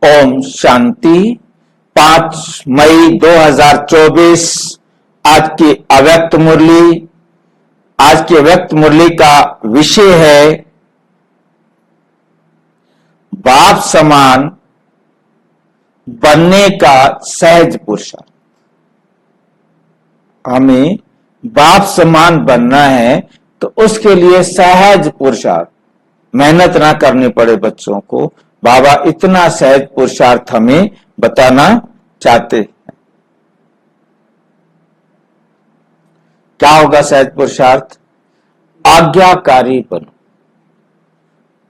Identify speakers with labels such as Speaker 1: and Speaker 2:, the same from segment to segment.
Speaker 1: ओम शांति। 5 मई 2024 आज की अव्यक्त मुरली। आज की अव्यक्त मुरली का विषय है बाप समान बनने का सहज पुरुषार्थ। हमें बाप समान बनना है तो उसके लिए सहज पुरुषार्थ, मेहनत ना करनी पड़े बच्चों को। बाबा इतना सहज पुरुषार्थ हमें बताना चाहते हैं। क्या होगा सहज पुरुषार्थ? आज्ञाकारी बनो,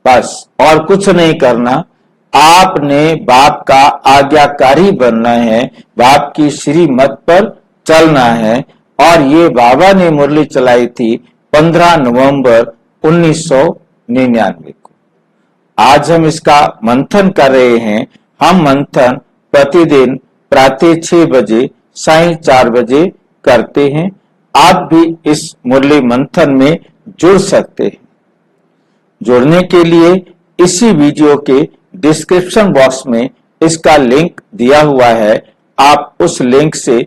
Speaker 1: बस और कुछ नहीं करना। आपने बाप का आज्ञाकारी बनना है, बाप की श्रीमत पर चलना है। और ये बाबा ने मुरली चलाई थी 15 नवंबर 1999 को। आज हम इसका मंथन कर रहे हैं। हम मंथन प्रतिदिन प्रातः 6 बजे, सायं 4 बजे करते हैं। आप भी इस मुरली मंथन में जुड़ सकते हैं। जुड़ने के लिए इसी वीडियो के डिस्क्रिप्शन बॉक्स में इसका लिंक दिया हुआ है। आप उस लिंक से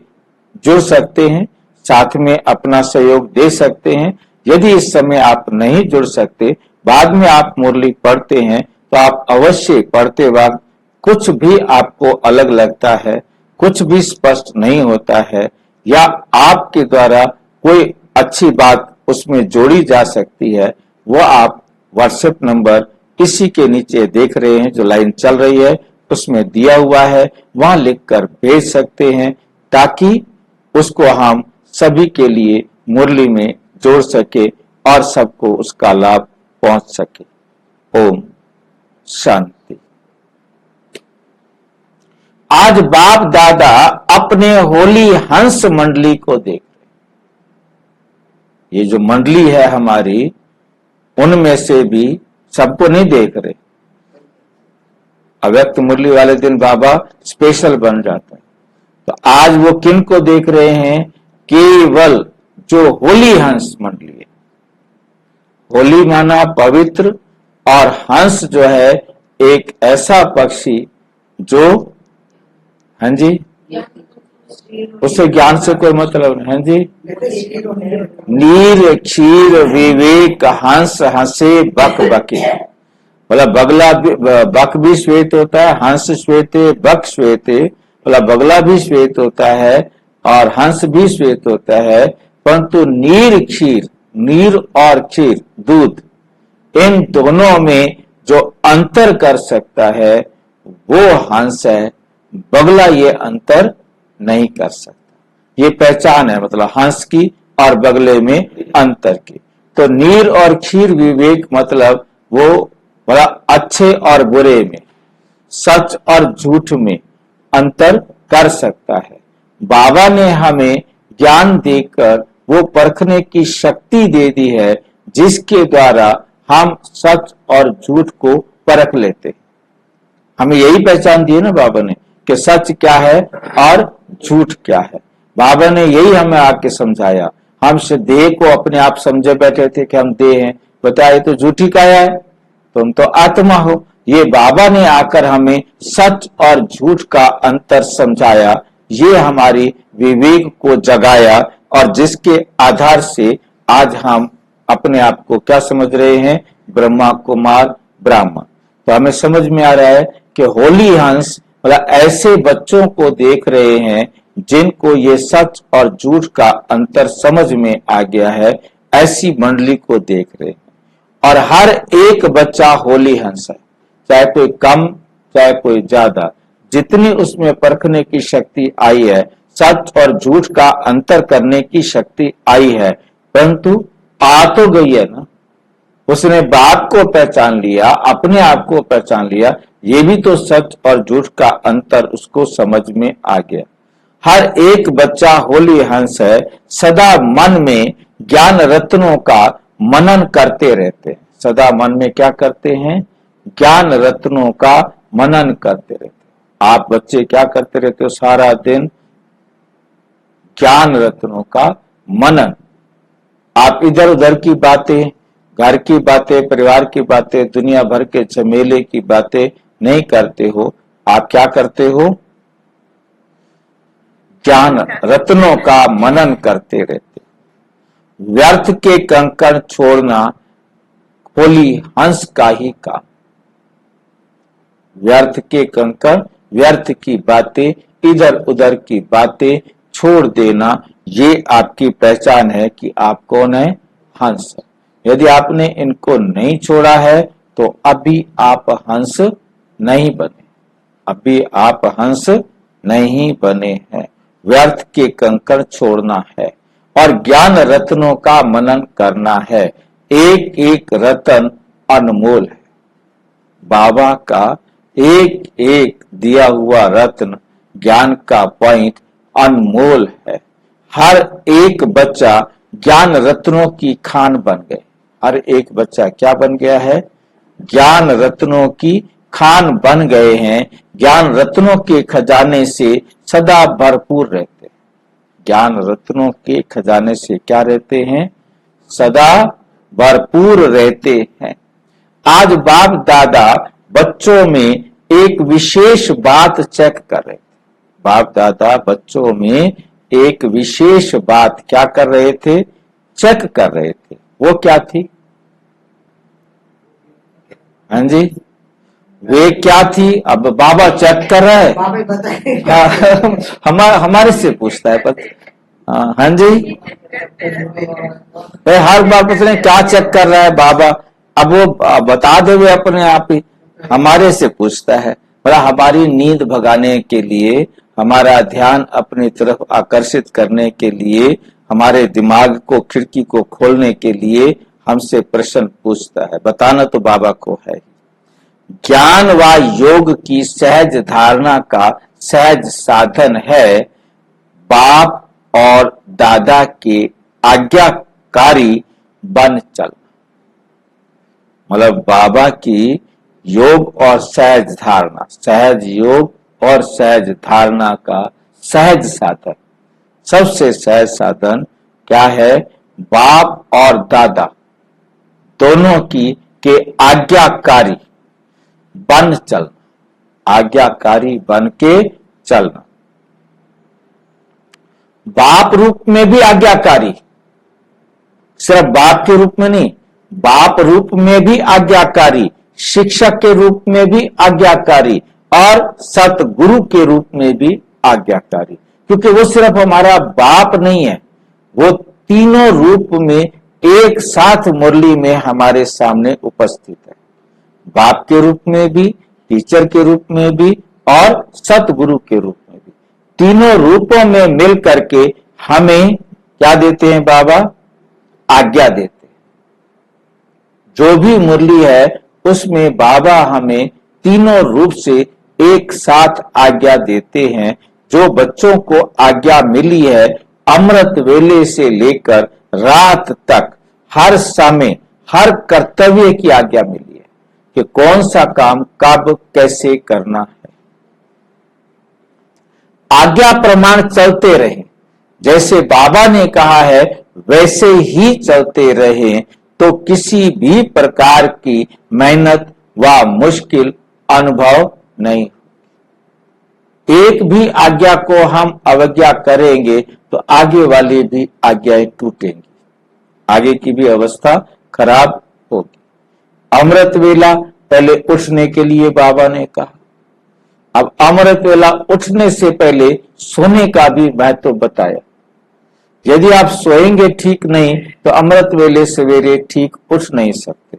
Speaker 1: जुड़ सकते हैं, साथ में अपना सहयोग दे सकते हैं। यदि इस समय आप नहीं जुड़ सकते, बाद में आप मुरली पढ़ते हैं, तो आप अवश्य पढ़ते वक्त कुछ भी आपको अलग लगता है, कुछ भी स्पष्ट नहीं होता है, या आपके द्वारा कोई अच्छी बात उसमें जोड़ी जा सकती है, वो आप व्हाट्सएप नंबर इसी के नीचे देख रहे हैं, जो लाइन चल रही है उसमें दिया हुआ है, वहां लिखकर भेज सकते हैं, ताकि उसको हम सभी के लिए मुरली में जोड़ सके और सबको उसका लाभ पहुंच सके। ओम शांति। आज बाप दादा अपने होली हंस मंडली को देख रहे। ये जो मंडली है हमारी, उनमें से भी सबको नहीं देख रहे। अव्यक्त मुरली वाले दिन बाबा स्पेशल बन जाते हैं। तो आज वो किन को देख रहे हैं? केवल जो होली हंस मंडली है। होली माना पवित्र, और हंस जो है एक ऐसा पक्षी जो, हाँ जी, उससे ज्ञान से कोई मतलब नहीं। हाँ जी, नीर क्षीर विवेक हंस हंसे बक बके। बोला बगला भी, बक भी श्वेत होता है, हंस श्वेते बक श्वेते। बोला बगला भी श्वेत होता है और हंस भी श्वेत होता है, परंतु नीर क्षीर, नीर और क्षीर दूध, इन दोनों में जो अंतर कर सकता है वो हंस है। बगला ये अंतर नहीं कर सकता। ये पहचान है, मतलब हंस की और बगले में अंतर की। तो नीर और क्षीर विवेक मतलब वो बड़ा अच्छे और बुरे में, सच और झूठ में अंतर कर सकता है। बाबा ने हमें ज्ञान देकर वो परखने की शक्ति दे दी है, जिसके द्वारा हम सच और झूठ को परख लेते हैं। हमें यही पहचान दी है ना बाबा ने, कि सच क्या है और झूठ क्या है। बाबा ने यही हमें आके समझाया। हम देह को अपने आप समझे बैठे थे कि हम देह हैं, बताए तो झूठी काया है, तुम तो आत्मा हो। ये बाबा ने आकर हमें सच और झूठ का अंतर समझाया, ये हमारी विवेक को जगाया, और जिसके आधार से आज हम अपने आप को क्या समझ रहे हैं? ब्रह्मा कुमार ब्राह्मण। तो हमें समझ में आ रहा है कि होली हंस मतलब ऐसे बच्चों को देख रहे हैं जिनको ये सच और झूठ का अंतर समझ में आ गया है। ऐसी मंडली को देख रहे हैं, और हर एक बच्चा होली हंस है, चाहे कोई कम चाहे कोई ज्यादा। जितनी उसमें परखने की शक्ति आई है, सच और झूठ का अंतर करने की शक्ति आई है, परंतु आ तो गई है ना। उसने बाप को पहचान लिया, अपने आप को पहचान लिया, ये भी तो सच और झूठ का अंतर उसको समझ में आ गया। हर एक बच्चा होली हंस है, सदा मन में ज्ञान रत्नों का मनन करते रहते हैं। सदा मन में क्या करते हैं? ज्ञान रत्नों का मनन करते रहते हैं। आप बच्चे क्या करते रहते हो सारा दिन? ज्ञान रत्नों का मनन। आप इधर उधर की बातें, घर की बातें, परिवार की बातें, दुनिया भर के झमेले की बातें नहीं करते हो। आप क्या करते हो? ज्ञान रत्नों का मनन करते रहते। व्यर्थ के कंकड़ छोड़ना खोली हंस का ही काम। व्यर्थ के कंकड़, व्यर्थ की बातें, इधर उधर की बातें छोड़ देना, ये आपकी पहचान है कि आप कौन है? हंस। यदि आपने इनको नहीं छोड़ा है तो अभी आप हंस नहीं बने, अभी आप हंस नहीं बने हैं। व्यर्थ के कंकड़ छोड़ना है और ज्ञान रत्नों का मनन करना है। एक एक रतन अनमोल है। बाबा का एक एक दिया हुआ रत्न, ज्ञान का पॉइंट अनमोल है। हर एक बच्चा ज्ञान रत्नों की खान बन गए। हर एक बच्चा क्या बन गया है? ज्ञान रत्नों की खान बन गए हैं। ज्ञान रत्नों के खजाने से सदा भरपूर रहते। ज्ञान रत्नों के खजाने से क्या रहते हैं? सदा भरपूर रहते हैं। आज बाप दादा बच्चों में एक विशेष बात चेक कर रहे थे। बाप दादा बच्चों में एक विशेष बात क्या कर रहे थे? चेक कर रहे थे। वो क्या थी? हाँ जी, वे क्या थी? अब बाबा चेक कर रहा है। हमारे से पूछता है पता। हाँ जी, हर बार पूछ रहे क्या चेक कर रहा है बाबा। अब वो बता दे वे अपने आप ही, हमारे से पूछता है। बड़ा हमारी नींद भगाने के लिए, हमारा ध्यान अपनी तरफ आकर्षित करने के लिए, हमारे दिमाग को, खिड़की को खोलने के लिए हमसे प्रश्न पूछता है। बताना तो बाबा को है। ज्ञान व योग की सहज धारणा का सहज साधन है बाप और दादा के आज्ञाकारी बन चलना। मतलब बाबा की योग और सहज धारणा, सहज योग और सहज धारणा का सहज साधन, सबसे सहज साधन क्या है? बाप और दादा दोनों की के आज्ञाकारी बन चलना, आज्ञाकारी बन के चलना। बाप रूप में भी आज्ञाकारी, सिर्फ बाप के रूप में नहीं, बाप रूप में भी आज्ञाकारी, शिक्षक के रूप में भी आज्ञाकारी और सतगुरु के रूप में भी आज्ञाकारी। क्योंकि वो सिर्फ हमारा बाप नहीं है, वो तीनों रूप में एक साथ मुरली में हमारे सामने उपस्थित है। बाप के रूप में भी, टीचर के रूप में भी और सतगुरु के रूप में भी। तीनों रूपों में मिल करके हमें क्या देते हैं बाबा? आज्ञा देते हैं। जो भी मुरली है उसमें बाबा हमें तीनों रूप से एक साथ आज्ञा देते हैं। जो बच्चों को आज्ञा मिली है अमृत वेले से लेकर रात तक, हर समय हर कर्तव्य की आज्ञा मिली है कि कौन सा काम कब कैसे करना है। आज्ञा प्रमाण चलते रहे, जैसे बाबा ने कहा है वैसे ही चलते रहे तो किसी भी प्रकार की मेहनत व मुश्किल अनुभव नहीं। एक भी आज्ञा को हम अवज्ञा करेंगे तो आगे वाली भी आज्ञाएं टूटेंगी, आगे की भी अवस्था खराब होगी। अमृत वेला पहले उठने के लिए बाबा ने कहा। अब अमृत वेला उठने से पहले सोने का भी महत्व बताया। यदि आप सोएंगे ठीक नहीं तो अमृत वेले सवेरे ठीक उठ नहीं सकते।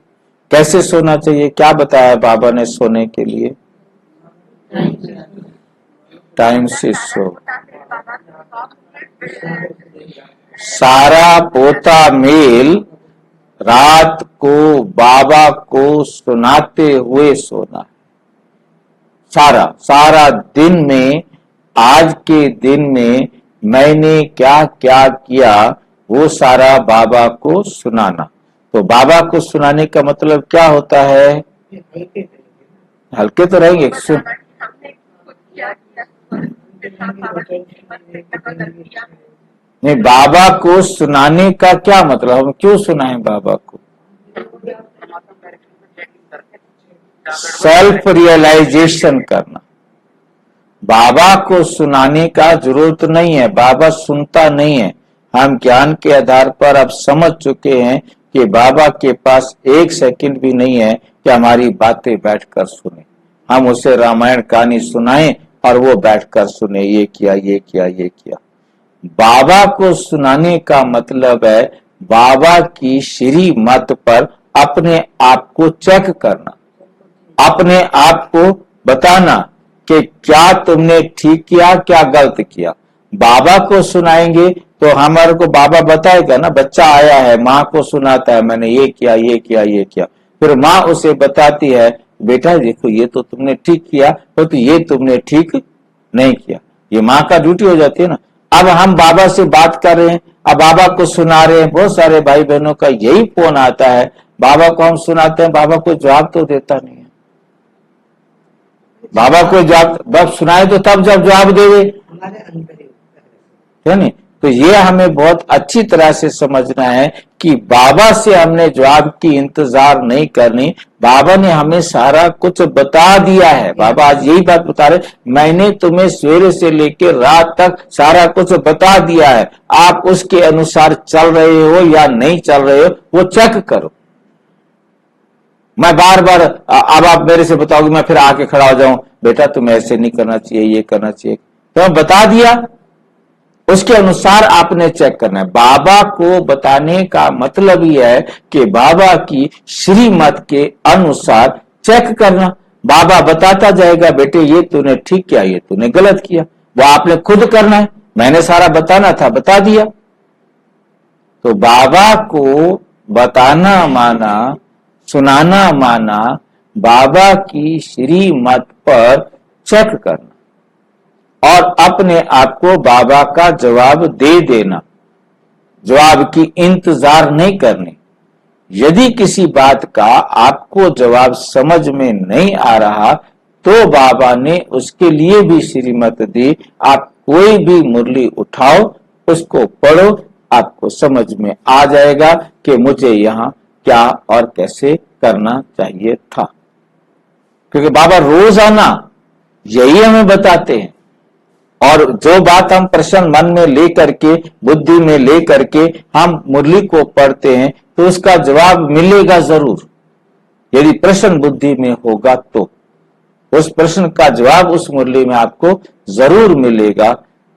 Speaker 1: कैसे सोना चाहिए? क्या बताया बाबा ने सोने के लिए? टाइम से सो। सारा पोता मेल रात को बाबा को सुनाते हुए सोना। सारा सारा दिन में, आज के दिन में मैंने क्या क्या किया वो सारा बाबा को सुनाना। तो बाबा को सुनाने का मतलब क्या होता है? हल्के तो रहेंगे। नहीं, बाबा को सुनाने का क्या मतलब? हम क्यों सुनाएं बाबा को? सेल्फ रियलाइजेशन करना। बाबा को सुनाने का जरूरत नहीं है, बाबा सुनता नहीं है। हम ज्ञान के आधार पर अब समझ चुके हैं कि बाबा के पास 1 सेकंड भी नहीं है कि हमारी बातें बैठकर सुने। हम उसे रामायण कहानी सुनाएं और वो बैठकर सुने, ये किया ये किया ये किया। बाबा को सुनाने का मतलब है बाबा की श्री मत पर अपने आप को चेक करना, अपने आप को बताना कि क्या तुमने ठीक किया, क्या गलत किया। बाबा को सुनाएंगे तो हमारे को बाबा बताएगा ना, बच्चा आया है, माँ को सुनाता है मैंने ये किया ये किया ये किया, फिर माँ उसे बताती है बेटा देखो ये तो तुमने ठीक किया, तो ये तुमने ठीक नहीं किया। ये माँ का ड्यूटी हो जाती है ना। अब हम बाबा से बात कर रहे हैं, अब बाबा को सुना रहे हैं, बहुत सारे भाई बहनों का यही फोन आता है, बाबा को हम सुनाते हैं, बाबा को जवाब तो देता नहीं है। बाबा को जब सुनाए तो तब जब जवाब देवे, है नहीं? तो ये हमें बहुत अच्छी तरह से समझना है कि बाबा से हमने जवाब की इंतजार नहीं करनी। बाबा ने हमें सारा कुछ बता दिया है। बाबा आज यही बात बता रहे, मैंने तुम्हें सवेरे से लेकर रात तक सारा कुछ बता दिया है, आप उसके अनुसार चल रहे हो या नहीं चल रहे हो वो चेक करो। मैं बार बार अब आप मेरे से बताओगे, मैं फिर आके खड़ा हो जाऊं बेटा तुम्हें ऐसे नहीं करना चाहिए, ये करना चाहिए, तो मैं बता दिया, उसके अनुसार आपने चेक करना है। बाबा को बताने का मतलब यह है कि बाबा की श्रीमत के अनुसार चेक करना। बाबा बताता जाएगा बेटे ये तूने ठीक किया, ये तूने गलत किया, वो आपने खुद करना है, मैंने सारा बताना था बता दिया। तो बाबा को बताना माना, सुनाना माना बाबा की श्रीमत पर चेक करना और अपने आप को बाबा का जवाब दे देना, जवाब की इंतजार नहीं करनी। यदि किसी बात का आपको जवाब समझ में नहीं आ रहा तो बाबा ने उसके लिए भी श्रीमत दी, आप कोई भी मुरली उठाओ, उसको पढ़ो, आपको समझ में आ जाएगा कि मुझे यहाँ क्या और कैसे करना चाहिए था। क्योंकि बाबा रोजाना यही हमें बताते हैं, और जो बात हम प्रश्न मन में लेकर के, बुद्धि में लेकर के हम मुरली को पढ़ते हैं तो उसका जवाब मिलेगा जरूर। यदि प्रश्न बुद्धि में होगा तो उस प्रश्न का जवाब उस मुरली में आपको जरूर मिलेगा।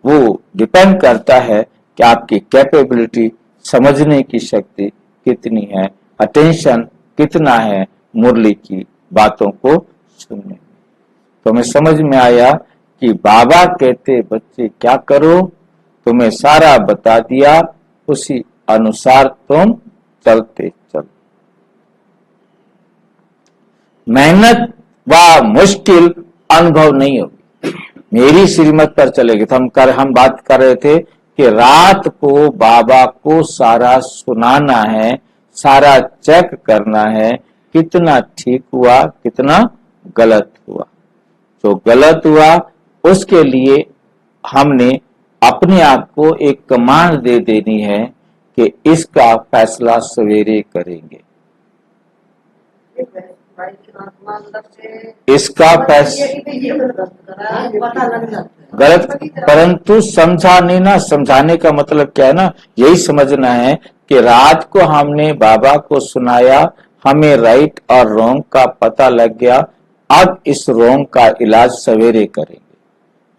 Speaker 1: वो डिपेंड करता है कि आपकी कैपेबिलिटी, समझने की शक्ति कितनी है, अटेंशन कितना है मुरली की बातों को सुनने में। तो हमें समझ में आया कि बाबा कहते बच्चे क्या करो, तुम्हें सारा बता दिया, उसी अनुसार तुम चलते चलो। मेहनत व मुश्किल अनुभव नहीं होगी, मेरी श्रीमत पर चलेगी। तो हम बात कर रहे थे कि रात को बाबा को सारा सुनाना है, सारा चेक करना है, कितना ठीक हुआ कितना गलत हुआ। जो गलत हुआ उसके लिए हमने अपने आप को एक कमांड दे देनी है कि इसका फैसला सवेरे करेंगे। इसका फैसला गलत, परंतु समझा नहीं ना। समझाने का मतलब क्या है ना, यही समझना है कि रात को हमने बाबा को सुनाया, हमें राइट और रॉन्ग का पता लग गया, अब इस रॉन्ग का इलाज सवेरे करेंगे।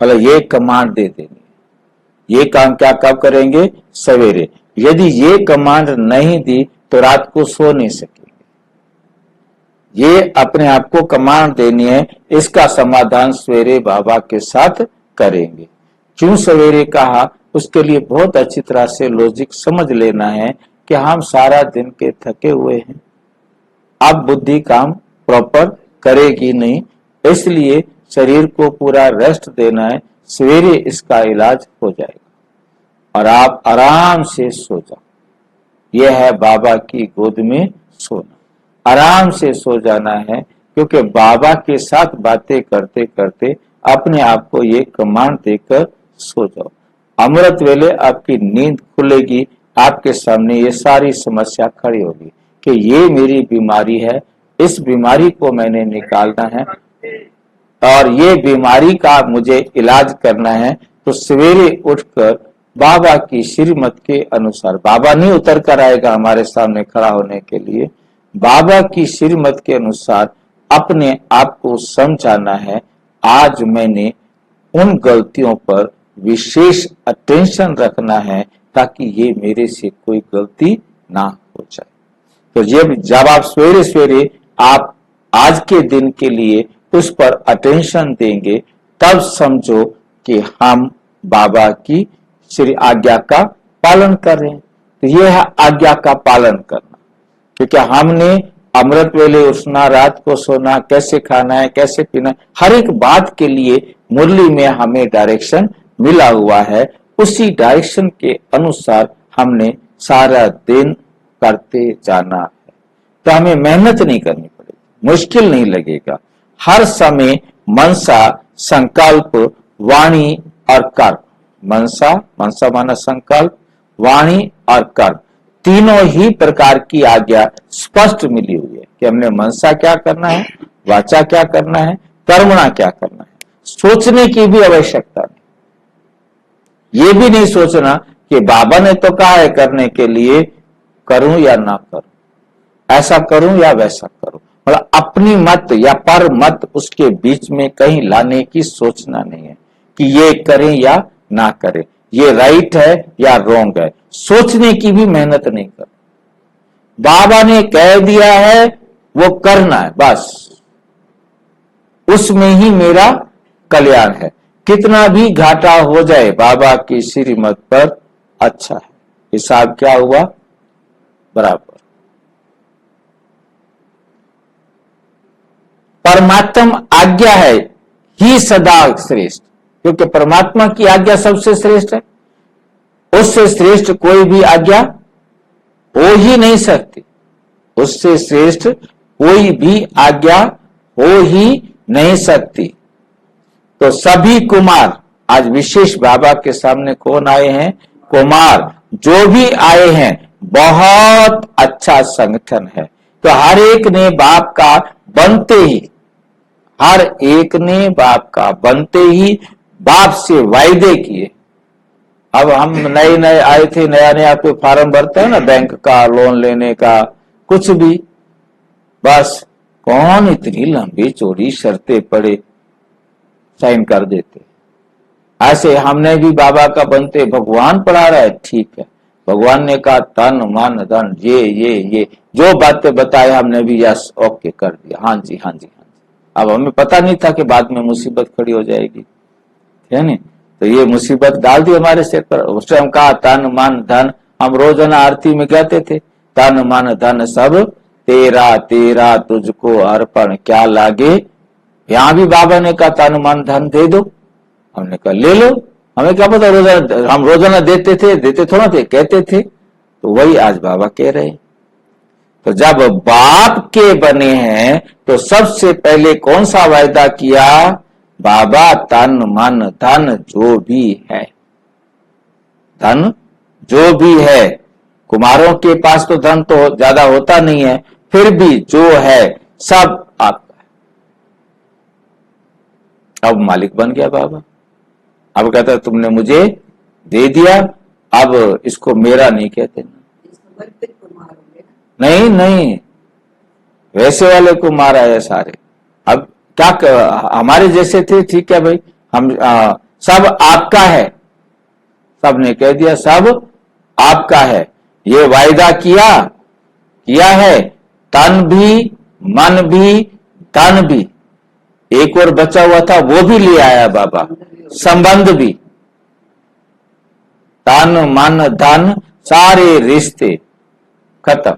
Speaker 1: मतलब ये कमांड दे देनी, ये काम क्या कब करेंगे, सवेरे। यदि ये कमांड नहीं दी तो रात को सो नहीं सकेंगे। ये अपने आप को कमांड देनी है, इसका समाधान सवेरे बाबा के साथ करेंगे। क्यों सवेरे कहा, उसके लिए बहुत अच्छी तरह से लॉजिक समझ लेना है कि हम सारा दिन के थके हुए हैं, अब बुद्धि काम प्रॉपर करेगी नहीं, इसलिए शरीर को पूरा रेस्ट देना है, सवेरे इसका इलाज हो जाएगा और आप आराम से सो जाओ। यह है बाबा की गोद में सोना, आराम से सो जाना है। क्योंकि बाबा के साथ बातें करते करते अपने आप को ये कमांड देकर सो जाओ। अमृत वेले आपकी नींद खुलेगी, आपके सामने ये सारी समस्या खड़ी होगी कि ये मेरी बीमारी है, इस बीमारी को मैंने निकालना है। और ये बीमारी का मुझे इलाज करना है, तो सवेरे उठकर बाबा की श्रीमत के अनुसार, बाबा नहीं उतर कर आएगा हमारे सामने खड़ा होने के लिए, बाबा की श्रीमत के अनुसार अपने आप को समझाना है, आज मैंने उन गलतियों पर विशेष अटेंशन रखना है ताकि ये मेरे से कोई गलती ना हो जाए। तो जब आप सवेरे सवेरे आप आज के दिन के लिए उस पर अटेंशन देंगे, तब समझो कि हम बाबा की श्री आज्ञा का पालन कर रहे हैं। तो यह है आज्ञा का पालन करना, क्योंकि हमने अमृत वेले उठना, रात को सोना, कैसे खाना है, कैसे पीना है, हर एक बात के लिए मुरली में हमें डायरेक्शन मिला हुआ है। उसी डायरेक्शन के अनुसार हमने सारा दिन करते जाना है। तो हमें मेहनत नहीं करनी पड़ेगी, मुश्किल नहीं लगेगा। हर समय मनसा, संकल्प, वाणी और कर्म, मनसा माना संकल्प, वाणी और कर्म, तीनों ही प्रकार की आज्ञा स्पष्ट मिली हुई है कि हमने मनसा क्या करना है, वाचा क्या करना है, कर्मणा क्या करना है। सोचने की भी आवश्यकता नहीं, ये भी नहीं सोचना कि बाबा ने तो कहा है करने के लिए, करूं या ना करूं, ऐसा करूं या वैसा करूं, मतलब अपनी मत या पर मत उसके बीच में कहीं लाने की सोचना नहीं है कि ये करें या ना करें, ये राइट है या रॉन्ग है, सोचने की भी मेहनत नहीं कर। बाबा ने कह दिया है वो करना है, बस उसमें ही मेरा कल्याण है। कितना भी घाटा हो जाए बाबा की श्रीमत पर अच्छा है, हिसाब क्या हुआ, बराबर। परमात्मा आज्ञा है ही सदा श्रेष्ठ, क्योंकि परमात्मा की आज्ञा सबसे श्रेष्ठ है, उससे श्रेष्ठ कोई भी आज्ञा हो ही नहीं सकती, उससे श्रेष्ठ कोई भी आज्ञा हो ही नहीं सकती। तो सभी कुमार, आज विशेष बाबा के सामने कौन आए हैं, कुमार जो भी आए हैं, बहुत अच्छा संगठन है। तो हर एक ने बाप का बनते ही, हर एक ने बाप का बनते ही बाप से वायदे किए। अब हम नए आए थे, नया कोई फार्म भरते हैं ना, बैंक का, लोन लेने का, कुछ भी, बस कौन इतनी लंबी चौड़ी शर्तें पड़े, साइन कर देते। ऐसे हमने भी बाबा का बनते, भगवान पढ़ा रहा है, ठीक है, भगवान ने कहा तन मन धन ये जो बातें बताए हमने भी यस ओके कर दिया, हाँ जी हाँ जी हाँ जी। अब हमें पता नहीं था कि बाद में मुसीबत खड़ी हो जाएगी, है नहीं, तो ये मुसीबत डाल दी हमारे सिर पर। उस टाइम कहा तन मन धन, हम रोजाना आरती में कहते थे तन मन धन सब तेरा तेरा तुझको अर्पण क्या लागे। यहां भी बाबा ने कहा तन मन धन दे दो, हमने कहा ले लो, हमें क्या पता रोजाना, हम रोजाना देते थोड़ा थे, कहते थे। तो वही आज बाबा कह रहे। तो जब बाप के बने हैं तो सबसे पहले कौन सा वायदा किया, बाबा तन मन धन जो भी है, धन जो भी है, कुमारों के पास तो धन तो ज्यादा होता नहीं है, फिर भी जो है सब आपका है। अब मालिक बन गया बाबा, अब कहता है तुमने मुझे दे दिया, अब इसको मेरा नहीं कहते ना। नहीं, वैसे वाले को मारा है सारे। अब क्या हमारे जैसे थे, ठीक है भाई, हम सब आपका है, सबने कह दिया सब आपका है, ये वायदा किया है, तन भी मन भी धन भी, एक और बचा हुआ था वो भी ले आया बाबा, संबंध भी, तन मन धन सारे रिश्ते खत्म,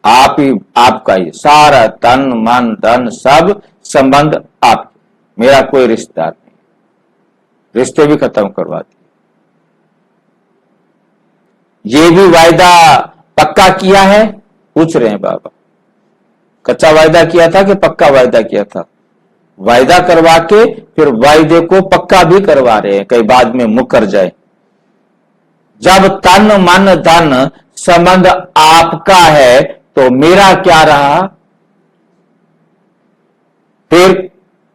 Speaker 1: आप ही आपका ही सारा तन मन धन सब संबंध आप, मेरा कोई रिश्तेदार नहीं, रिश्ते भी खत्म करवा दिए। ये भी वायदा पक्का किया है, पूछ रहे हैं बाबा, कच्चा वायदा किया था कि पक्का वायदा किया था, वायदा करवा के फिर वायदे को पक्का भी करवा रहे हैं, कई बाद में मुकर जाए। जब तन मन धन संबंध आपका है तो मेरा क्या रहा, फिर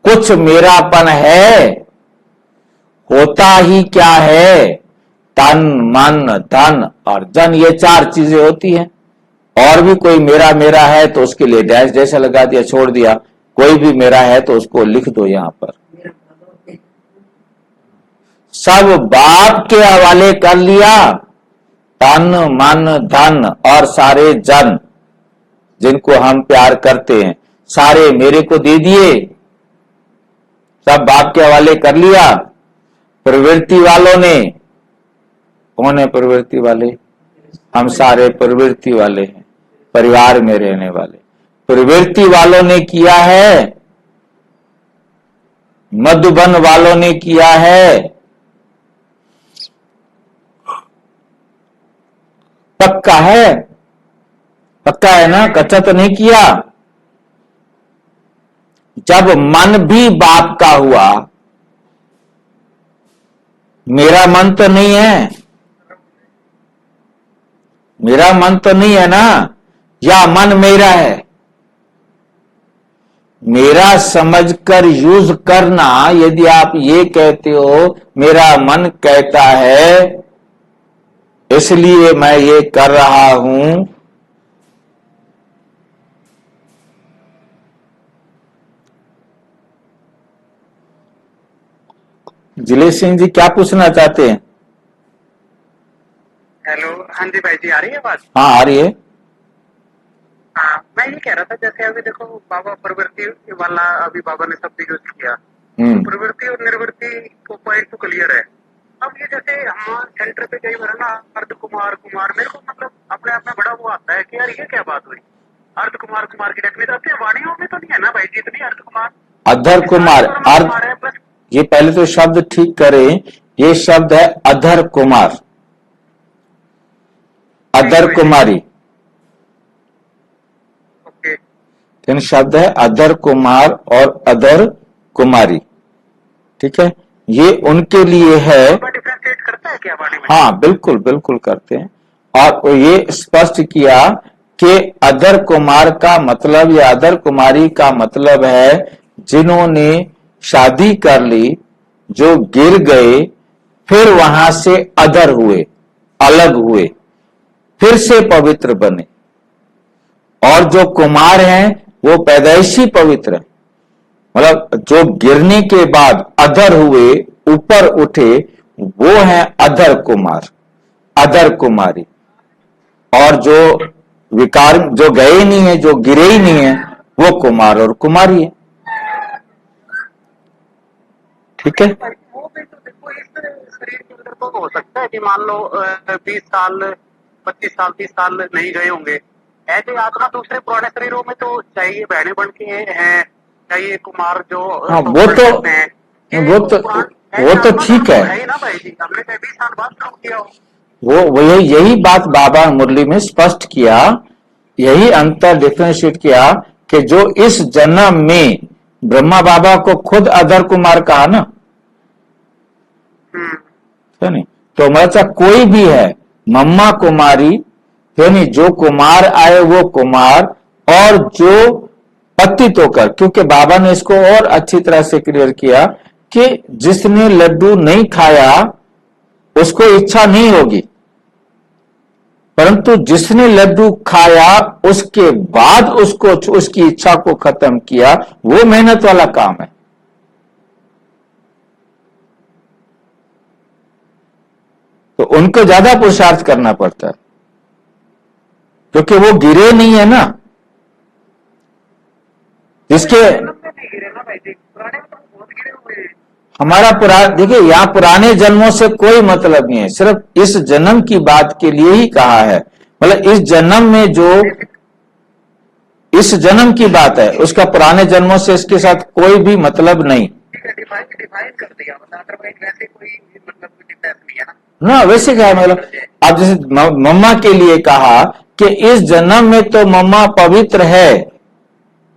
Speaker 1: कुछ मेरापन है, होता ही क्या है, तन मन धन और जन, ये 4 चीजें होती हैं। और भी कोई मेरा मेरा है तो उसके लिए डैश जैसा लगा दिया, छोड़ दिया। कोई भी मेरा है तो उसको लिख दो यहां पर। सब बाप के हवाले कर लिया, तन मन धन और सारे जन जिनको हम प्यार करते हैं, सारे मेरे को दे दिए, सब बाप के हवाले कर लिया। प्रवृत्ति वालों ने, कौन है प्रवृत्ति वाले? हम सारे प्रवृत्ति वाले हैं, परिवार में रहने वाले। प्रवृत्ति वालों ने किया है, मधुबन वालों ने किया है, पक्का है, पक्का है ना, कच्चा तो नहीं किया। जब मन भी बाप का हुआ, मेरा मन तो नहीं है, मेरा मन तो नहीं है ना, या मन मेरा है। मेरा समझकर यूज करना, यदि आप ये कहते हो मेरा मन कहता है इसलिए मैं ये कर रहा हूं, जिलेश सिंह जी क्या पूछना चाहते हैं?
Speaker 2: हेलो, हाँ जी भाई जी, आ रही है बात?
Speaker 1: हाँ आ रही है।
Speaker 2: हाँ, मैं ये कह रहा था, जैसे अभी देखो बाबा प्रवृत्ति वाला, अभी बाबा ने शब्द यूज किया, तो प्रवृत्ति और निर्वृत्ति को पॉइंट तो क्लियर है। अब ये जैसे हम सेंटर पे कई बार ना अर्ध कुमार कुमार, मेरे को मतलब अपने आप में बड़ा वो आता है कि यार ये क्या बात हुई, अर्ध कुमार कुमार की डेफिनेशन आती है, वाणियों में तो नहीं है ना भाई जी इतनी अर्ध कुमार
Speaker 1: अधर कुमार, अर्ध, ये पहले तो शब्द ठीक करें, ये शब्द है अधर कुमार, अधर कुमारी, तीन शब्द है, अधर कुमार और अधर कुमारी, ठीक है। ये उनके लिए है,
Speaker 2: डिफरेंशिएट करता है क्या वाणी में?
Speaker 1: हाँ बिल्कुल बिल्कुल करते हैं। और ये स्पष्ट किया कि अधर कुमार का मतलब या अधर कुमारी का मतलब है जिन्होंने शादी कर ली, जो गिर गए, फिर वहां से अधर हुए, अलग हुए, फिर से पवित्र बने। और जो कुमार हैं वो पैदाइशी पवित्र है, मतलब जो गिरने के बाद अधर हुए, ऊपर उठे, वो है अधर कुमार, अधर कुमारी। और जो विकार, जो गए नहीं है, जो गिरे ही नहीं है, वो कुमार और कुमारी है, ठीक है।
Speaker 2: वो भी तो देखो इस शरीर के अंदर तो हो सकता है कि मान लो 20 साल 25 साल 30 साल नहीं गए होंगे, ऐसे आत्मा दूसरे पुराने शरीरों में तो चाहिए बहने बन के हैं, चाहिए कुमार जो,
Speaker 1: हाँ वो तो ठीक है
Speaker 2: ना भाई जी, हमने 20 साल बाद शुरू किया हो।
Speaker 1: वो यही बात बाबा मुरली में स्पष्ट किया, यही अंतर डिफरेंशिएट किया कि जो इस जन्म में ब्रह्मा बाबा को खुद अधर कुमार कहा ना, है नहीं, तो मतलब कोई भी है, मम्मा कुमारी, है नहीं, जो कुमार आए वो कुमार, और जो पतित होकर, क्योंकि बाबा ने इसको और अच्छी तरह से क्लियर किया कि जिसने लड्डू नहीं खाया उसको इच्छा नहीं होगी, परंतु जिसने लड्डू खाया उसके बाद उसको उसकी इच्छा को खत्म किया, वो मेहनत वाला काम है। तो उनको ज्यादा पुरुषार्थ करना पड़ता है क्योंकि वो गिरे नहीं है ना, जिसके हमारा देखिए यहाँ पुराने जन्मों से कोई मतलब नहीं है, सिर्फ इस जन्म की बात के लिए ही कहा है। मतलब इस जन्म में जो इस जन्म की बात है, उसका पुराने जन्मों से इसके साथ कोई भी मतलब नहीं।
Speaker 2: डिफाइन कर दिया, वैसे कोई मतलब नहीं है
Speaker 1: ना, वैसे क्या मतलब, अब जैसे मम्मा के लिए कहा कि इस जन्म में तो मम्मा पवित्र है,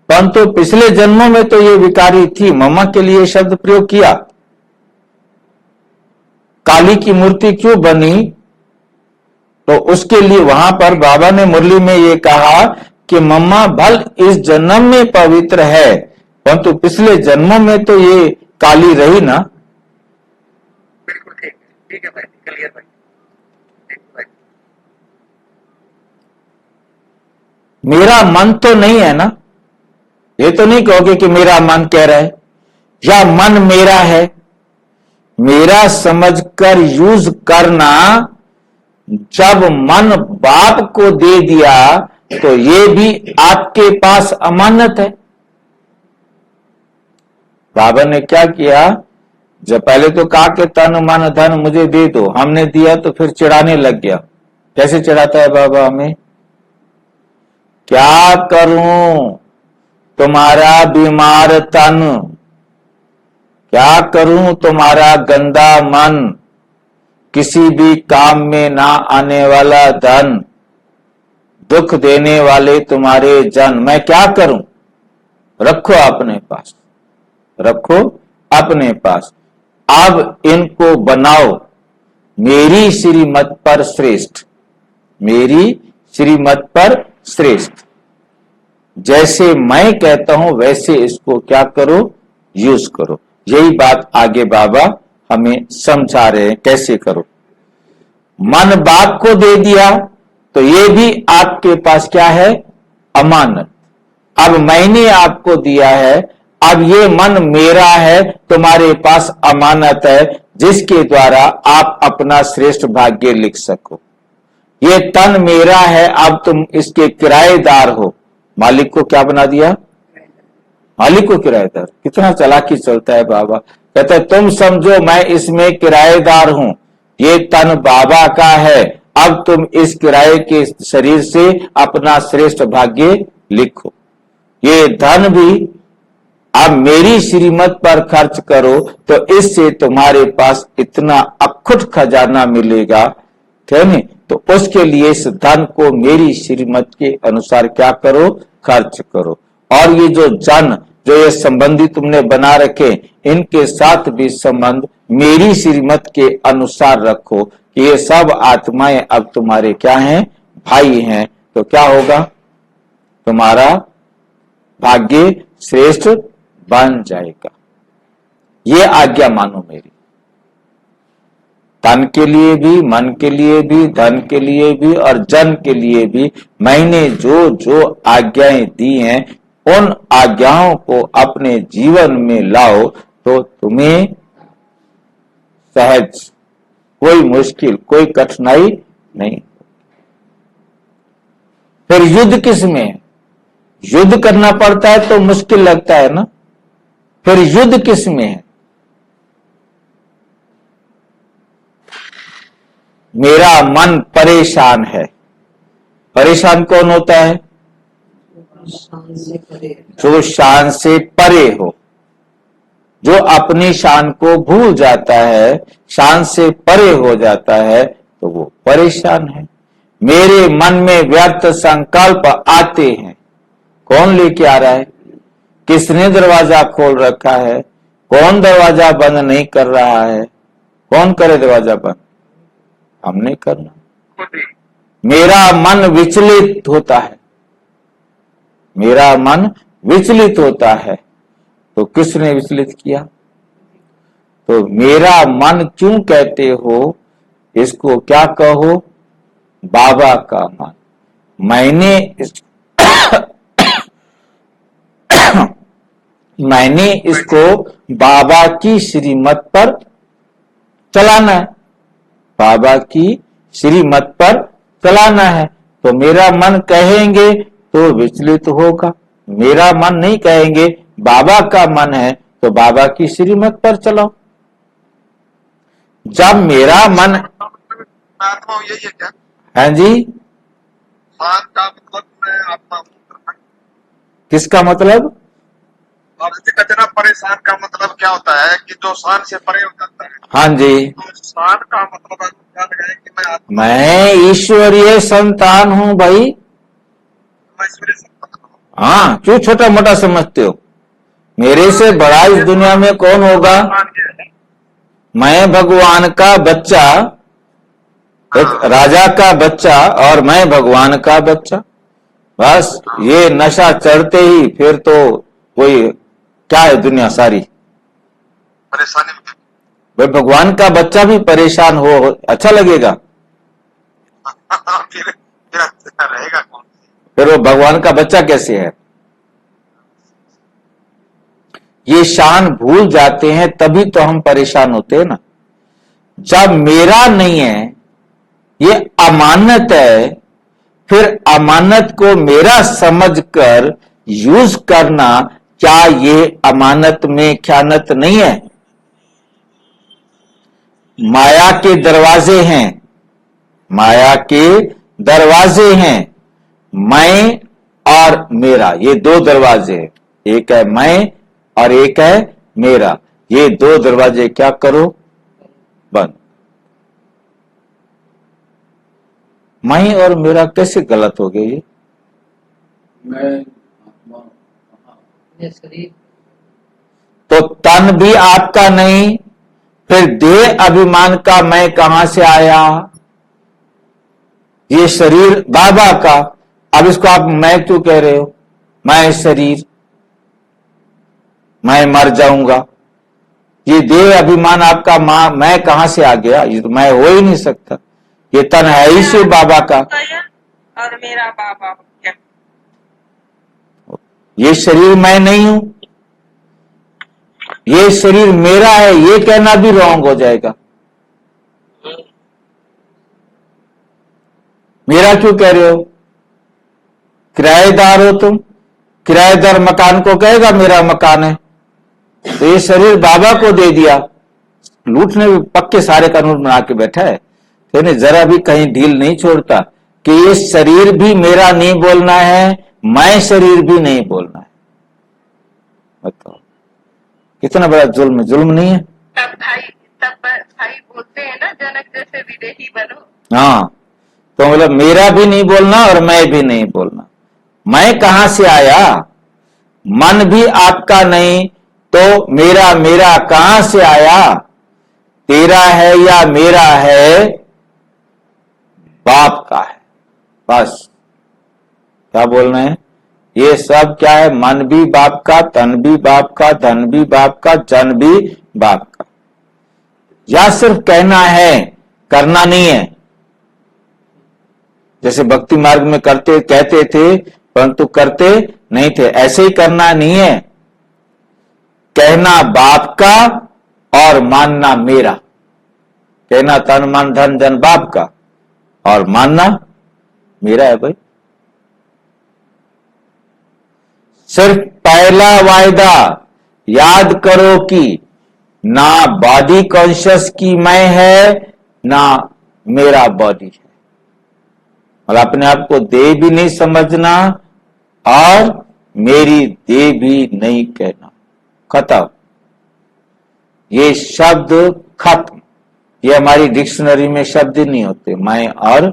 Speaker 1: परंतु पिछले जन्मों में तो ये विकारी थी, मम्मा के लिए शब्द प्रयोग किया। काली की मूर्ति क्यों बनी, तो उसके लिए वहां पर बाबा ने मुरली में ये कहा कि मम्मा भल इस जन्म में पवित्र है, परंतु पिछले जन्मों में तो ये काली रही ना।
Speaker 2: बिल्कुल ठीक है भाई, क्लियर भाई, ठीक भाई।
Speaker 1: मेरा मन तो नहीं है ना, ये तो नहीं कहोगे कि मेरा मन कह रहा है या मन मेरा है। मेरा समझकर यूज करना, जब मन बाप को दे दिया तो ये भी आपके पास अमानत है। बाबा ने क्या किया, जब पहले तो कहा कि तन मन धन मुझे दे दो, हमने दिया तो फिर चिढ़ाने लग गया। कैसे चिढ़ाता है बाबा हमें, क्या करूं तुम्हारा बीमार तन, क्या करूं तुम्हारा गंदा मन, किसी भी काम में ना आने वाला धन, दुख देने वाले तुम्हारे जन, मैं क्या करूं, रखो अपने पास, रखो अपने पास। अब इनको बनाओ मेरी श्रीमत पर श्रेष्ठ, मेरी श्रीमत पर श्रेष्ठ। जैसे मैं कहता हूं वैसे इसको क्या करो, यूज करो। यही बात आगे बाबा हमें समझा रहे हैं, कैसे करो। मन बाप को दे दिया तो ये भी आपके पास क्या है, अमानत। अब मैंने आपको दिया है, अब ये मन मेरा है, तुम्हारे पास अमानत है, जिसके द्वारा आप अपना श्रेष्ठ भाग्य लिख सको। ये तन मेरा है, अब तुम इसके किराएदार हो। मालिक को क्या बना दिया, मालिक को किराएदार। कितना चालाकी चलता है बाबा, कहते तुम समझो मैं इसमें किराएदार हूं, ये तन बाबा का है, अब तुम इस किराए के शरीर से अपना श्रेष्ठ भाग्य लिखो। ये धन भी अब मेरी श्रीमत पर खर्च करो तो इससे तुम्हारे पास इतना अखुट खजाना मिलेगा, ठीक है। तो उसके लिए इस धन को मेरी श्रीमत के अनुसार क्या करो, खर्च करो। और ये जो जन, जो ये संबंधी तुमने बना रखे, इनके साथ भी संबंध मेरी श्रीमत के अनुसार रखो कि ये सब आत्माएं अब तुम्हारे क्या हैं, भाई हैं। तो क्या होगा, तुम्हारा भाग्य श्रेष्ठ बन जाएगा। ये आज्ञा मानो मेरी, तन के लिए भी, मन के लिए भी, धन के लिए भी और जन के लिए भी मैंने जो जो आज्ञाएं दी हैं, उन आज्ञाओं को अपने जीवन में लाओ तो तुम्हें सहज, कोई मुश्किल, कोई कठिनाई नहीं। फिर युद्ध किस में है, युद्ध करना पड़ता है तो मुश्किल लगता है ना, फिर युद्ध किस में है। मेरा मन परेशान है। परेशान कौन होता है, जो शान से परे हो, जो अपनी शान को भूल जाता है, शान से परे हो जाता है, तो वो परेशान है। मेरे मन में व्यर्थ संकल्प आते हैं। कौन लेके आ रहा है, किसने दरवाजा खोल रखा है, कौन दरवाजा बंद नहीं कर रहा है, कौन करे दरवाजा बंद, हमने करना। मेरा मन विचलित होता है, मेरा मन विचलित होता है, तो किसने विचलित किया। तो मेरा मन क्यों कहते हो, इसको क्या कहो, बाबा का मन। मैंने मैंने इसको बाबा की श्रीमत पर चलाना है, बाबा की श्रीमत पर चलाना है। तो मेरा मन कहेंगे तो विचलित होगा, मेरा मन नहीं कहेंगे, बाबा का मन है तो बाबा की श्रीमत पर चलाओ। जब मेरा मन,
Speaker 2: आत्मा यही है क्या,
Speaker 1: हाँ जी,
Speaker 2: शान का मतलब मैं आत्मा,
Speaker 1: किसका मतलब,
Speaker 2: और जना परेशान का मतलब क्या होता है कि जो शान से परे हो जाता है।
Speaker 1: हाँ जी,
Speaker 2: तो शान का मतलब क्या लगाए कि मैं आत्मा,
Speaker 1: मैं ईश्वरीय संतान हूं भाई।
Speaker 2: मैं ईश्वरीय संतान हूं।
Speaker 1: हाँ, क्यों छोटा मोटा समझते हो, मेरे से बड़ा इस दुनिया में कौन होगा। मैं भगवान का बच्चा, एक राजा का बच्चा और मैं भगवान का बच्चा। बस ये नशा चढ़ते ही फिर तो कोई क्या है दुनिया सारी?
Speaker 2: परेशानी।
Speaker 1: भाई भगवान का बच्चा भी परेशान हो अच्छा लगेगा?
Speaker 2: फिर अच्छा रहेगा कौन?
Speaker 1: फिर वो भगवान का बच्चा कैसे है? ये शान भूल जाते हैं तभी तो हम परेशान होते हैं ना। जब मेरा नहीं है, ये अमानत है, फिर अमानत को मेरा समझकर यूज करना, क्या ये अमानत में ख्यानत नहीं है? माया के दरवाजे हैं, माया के दरवाजे हैं, मैं और मेरा, ये दो दरवाजे हैं। एक है मैं और एक है मेरा। ये दो दरवाजे क्या करो? बंद। मैं और मेरा कैसे गलत हो गया? ये
Speaker 3: मैं
Speaker 1: तो तन भी आपका नहीं, फिर देह अभिमान का मैं कहां से आया? ये शरीर बाबा का, अब इसको आप मैं क्यों कह रहे हो? मैं शरीर, मैं मर जाऊंगा। ये देह अभिमान आपका मैं कहां से आ गया? ये तो मैं हो ही नहीं सकता। ये तन है ही सिर्फ बाबा का।
Speaker 4: और मेरा बाबा क्या?
Speaker 1: ये शरीर मैं नहीं हूं, ये शरीर मेरा है, ये कहना भी रॉन्ग हो जाएगा। मेरा क्यों कह रहे हो? किराएदार हो तुम, किराएदार मकान को कहेगा मेरा मकान है। तो ये शरीर बाबा को दे दिया, लूटने में पक्के सारे कानून बना के बैठा है। तो इन्हें जरा भी कहीं ढील नहीं छोड़ता कि ये शरीर भी मेरा नहीं बोलना है, मैं शरीर भी नहीं बोलना है। बताओ कितना बड़ा जुल्म, जुल्म नहीं है?
Speaker 4: तब भाई बोलते हैं ना, जनक जैसे विदेही बनो।
Speaker 1: हाँ, तो मतलब मेरा भी नहीं बोलना और मैं भी नहीं बोलना। मैं कहां से आया? मन भी आपका नहीं, तो मेरा मेरा कहां से आया? तेरा है या मेरा है? बाप का है। बस क्या बोलना है? ये सब क्या है? मन भी बाप का, तन भी बाप का, धन भी बाप का, जन भी बाप का। या सिर्फ कहना है, करना नहीं है। जैसे भक्ति मार्ग में करते कहते थे परंतु करते नहीं थे, ऐसे ही करना नहीं है। कहना बाप का और मानना मेरा। कहना तन मन धन जन बाप का और मानना मेरा है। भाई सिर्फ पहला वायदा याद करो कि ना बॉडी कॉन्शियस की मैं है, ना मेरा बॉडी है। और अपने आप को देह भी नहीं समझना और मेरी देह भी नहीं कहना। खत्म। ये शब्द खत्म। ये हमारी डिक्शनरी में शब्द ही नहीं होते, मैं और।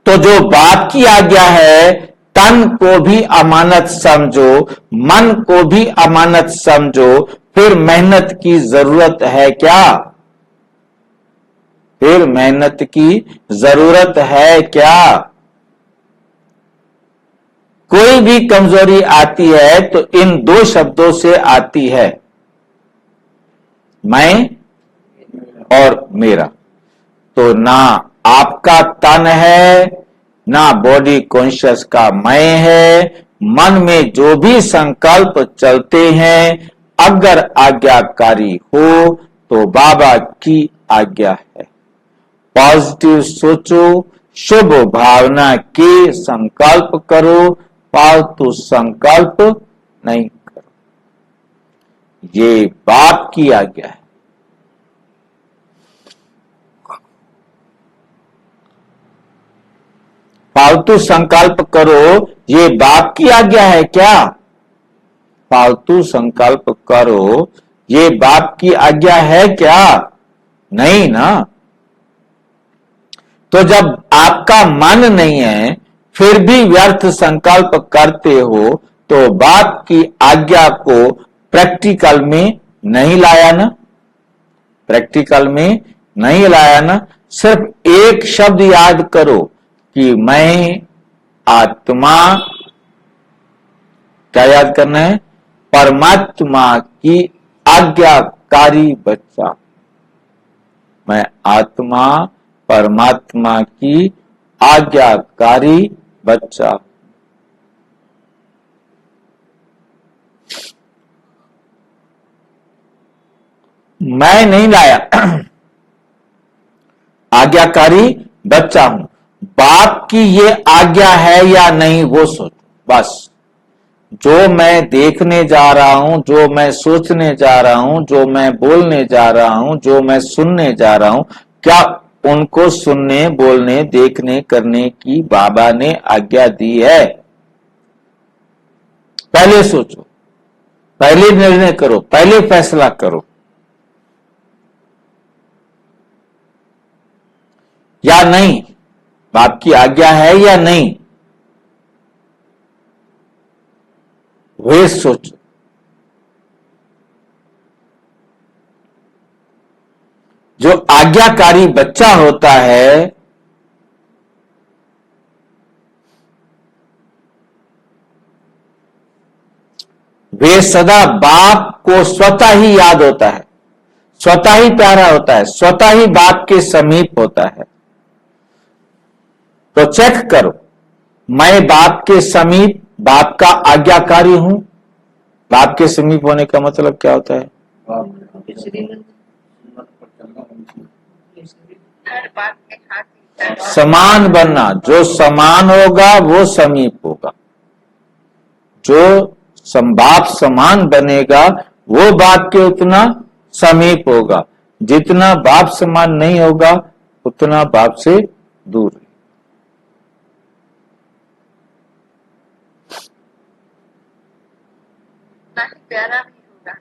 Speaker 1: तो जो बाप की आज्ञा है, तन को भी अमानत समझो, मन को भी अमानत समझो, फिर मेहनत की जरूरत है क्या? फिर मेहनत की जरूरत है क्या? कोई भी कमजोरी आती है तो इन दो शब्दों से आती है, मैं और मेरा। तो ना आपका तन है, ना बॉडी कॉन्शियस का मैं है। मन में जो भी संकल्प चलते हैं, अगर आज्ञाकारी हो तो बाबा की आज्ञा है। पॉजिटिव सोचो, शुभ भावना के संकल्प करो, फालतू संकल्प नहीं करो। ये बाप की आज्ञा है। फालतू संकल्प करो, ये बाप की आज्ञा है क्या? फालतू संकल्प करो, ये बाप की आज्ञा है क्या? नहीं ना। तो जब आपका मन नहीं है फिर भी व्यर्थ संकल्प करते हो, तो बाप की आज्ञा को प्रैक्टिकल में नहीं लाया ना। प्रैक्टिकल में नहीं लाया ना। सिर्फ एक शब्द याद करो, कि मैं आत्मा, क्या याद करना है? परमात्मा की आज्ञाकारी बच्चा। मैं आत्मा परमात्मा की आज्ञाकारी बच्चा। मैं नहीं लाया, आज्ञाकारी बच्चा हूं। बाप की ये आज्ञा है या नहीं वो सोचो बस। जो मैं देखने जा रहा हूं, जो मैं सोचने जा रहा हूं, जो मैं बोलने जा रहा हूं, जो मैं सुनने जा रहा हूं, क्या उनको सुनने, बोलने, देखने, करने की बाबा ने आज्ञा दी है? पहले सोचो, पहले निर्णय करो, पहले फैसला करो। या नहीं, बाप की आज्ञा है या नहीं, वे सोचो। जो आज्ञाकारी बच्चा होता है वे सदा बाप को स्वतः ही याद होता है, स्वतः ही प्यारा होता है, स्वतः ही बाप के समीप होता है। तो चेक करो, मैं बाप के समीप, बाप का आज्ञाकारी हूं। बाप के समीप होने का मतलब क्या होता है?
Speaker 4: हर बात में हाथ
Speaker 1: समान बनना। जो समान होगा वो समीप होगा। जो बाप समान बनेगा वो बाप के उतना समीप होगा। जितना बाप समान नहीं होगा उतना बाप से दूर।
Speaker 4: प्यारा भी होगा।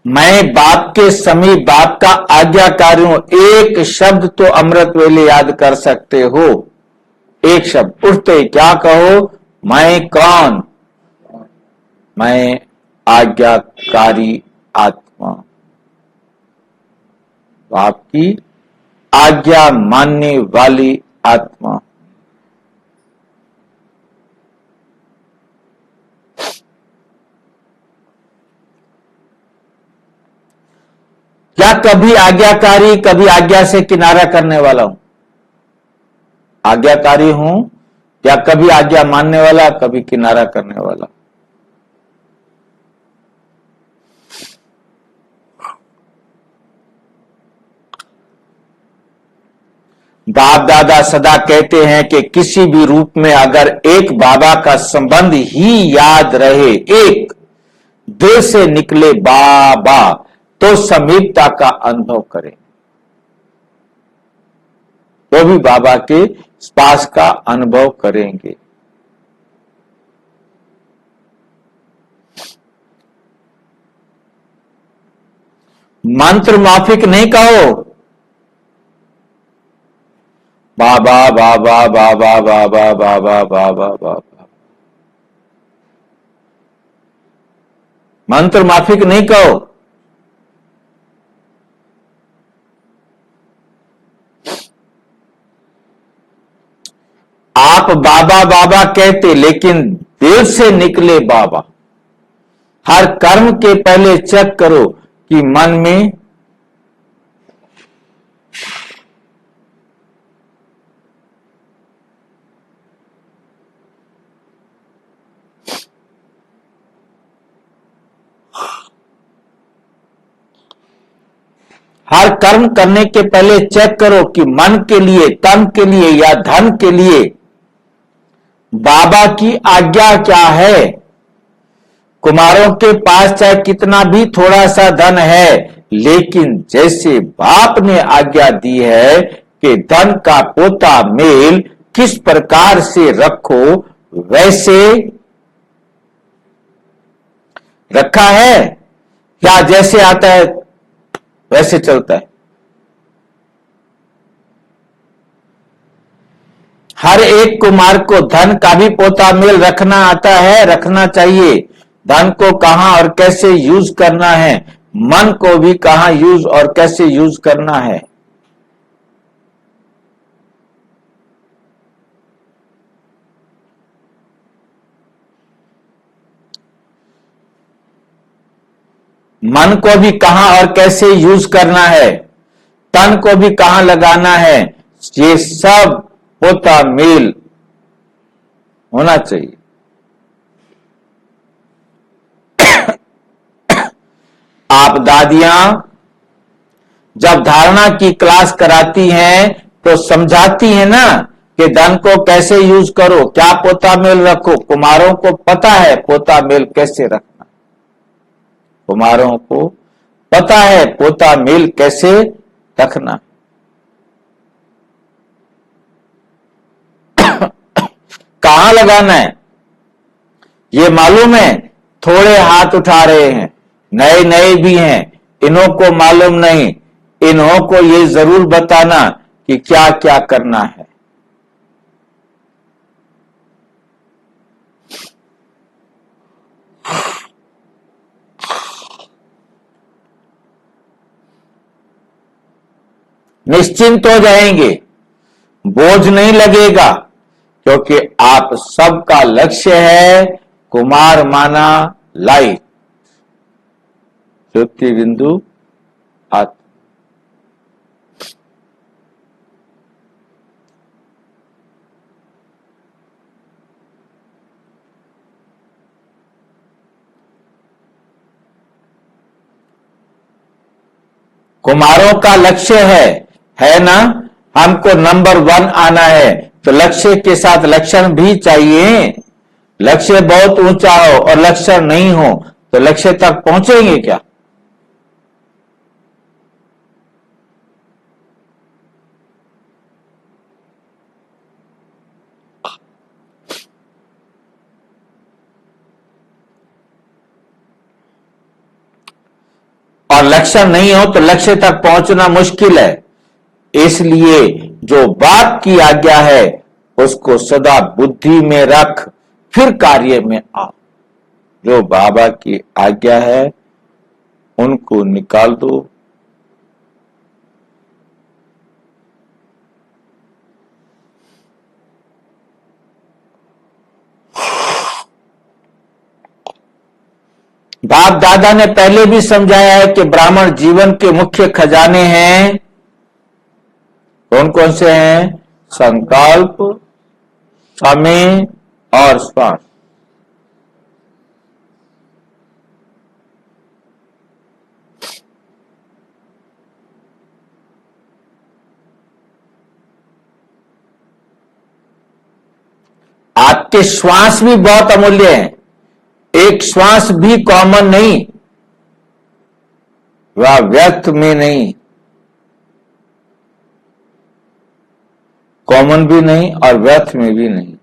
Speaker 1: मैं बाप के समीप, बाप का आज्ञाकारी हूं। एक शब्द तो अमृत वेले याद कर सकते हो। एक शब्द उठते क्या कहो? मैं कौन? मैं आज्ञाकारी आत्मा, बाप की आज्ञा मानने वाली आत्मा। क्या कभी आज्ञाकारी, कभी आज्ञा से किनारा करने वाला हूं? आज्ञाकारी हूं या कभी आज्ञा मानने वाला, कभी किनारा करने वाला? बाप दादा सदा कहते हैं कि किसी भी रूप में अगर एक बाबा का संबंध ही याद रहे, एक दिल से निकले बाबा, तो समीपता का अनुभव करें। तो भी बाबा के पास का अनुभव करेंगे। मंत्र माफिक नहीं कहो बाबा बाबा बाबा बाबा बाबा बाबा बाबा। मंत्र माफिक नहीं कहो। आप बाबा बाबा कहते लेकिन दिल से निकले बाबा। हर कर्म के पहले चेक करो कि मन में हर कर्म करने के पहले चेक करो कि मन के लिए, तन के लिए या धन के लिए बाबा की आज्ञा क्या है। कुमारों के पास चाहे कितना भी थोड़ा सा धन है, लेकिन जैसे बाप ने आज्ञा दी है कि धन का पोता मेल किस प्रकार से रखो, वैसे रखा है क्या? जैसे आता है वैसे चलता है। हर एक कुमार को धन का भी पोता मेल रखना आता है, रखना चाहिए। धन को कहां और कैसे यूज करना है, मन को भी कहां यूज और कैसे यूज करना है। मन को भी कहां और कैसे यूज करना है, तन को भी कहां लगाना है, ये सब होता मेल होना चाहिए। आप दादियां जब धारणा की क्लास कराती हैं तो समझाती हैं ना कि धन को कैसे यूज करो, क्या पोता मेल रखो। कुमारों को पता है पोता मेल कैसे रखना, कुमारों को पता है पोता मेल कैसे रखना। कहां लगाना है ये मालूम है, थोड़े हाथ उठा रहे हैं, नए नए भी हैं, इन्हों को मालूम नहीं। इन्हों को ये जरूर बताना कि क्या क्या करना है। निश्चिंत हो जाएंगे, बोझ नहीं लगेगा, क्योंकि आप सबका लक्ष्य है कुमार माना लाइट, ज्योति बिंदु आत्मा। कुमारों का लक्ष्य है ना, हमको नंबर 1 आना है, तो लक्ष्य के साथ लक्षण भी चाहिए। लक्ष्य बहुत ऊंचा हो और लक्षण नहीं हो तो लक्ष्य तक पहुंचेंगे क्या। और लक्षण नहीं हो तो लक्ष्य तक पहुंचना मुश्किल है। इसलिए जो बाप की आज्ञा है उसको सदा बुद्धि में रख, फिर कार्य में आ। जो बाबा की आज्ञा है उनको निकाल दो। बाप दादा ने पहले भी समझाया है कि ब्राह्मण जीवन के मुख्य खजाने हैं। कौन कौन से हैं? संकल्प, समय और श्वास। आपके श्वास भी बहुत अमूल्य हैं। एक श्वास भी कॉमन नहीं, वह व्यर्थ में नहीं, कॉमन भी नहीं और व्यर्थ में भी नहीं।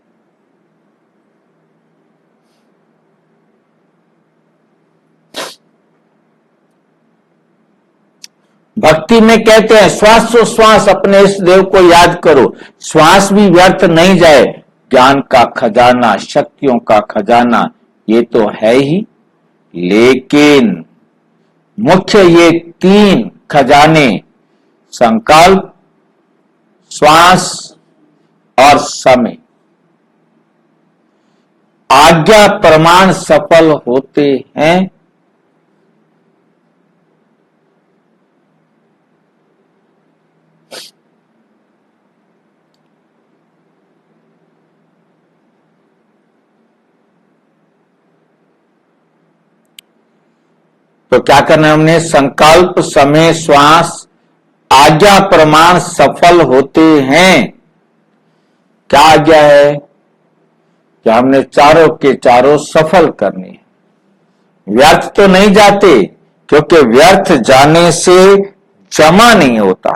Speaker 1: भक्ति में कहते हैं श्वासोश्वास अपने इस देव को याद करो। श्वास भी व्यर्थ नहीं जाए। ज्ञान का खजाना, शक्तियों का खजाना ये तो है ही, लेकिन मुख्य ये 3 खजाने संकल्प, श्वास और समय आज्ञा प्रमाण सफल होते हैं। तो क्या करना है हमने? संकल्प, समय, श्वास, आज्ञा प्रमाण सफल होते हैं। क्या आज्ञा है? कि हमने चारों के चारों सफल करने हैं। व्यर्थ तो नहीं जाते, क्योंकि व्यर्थ जाने से जमा नहीं होता,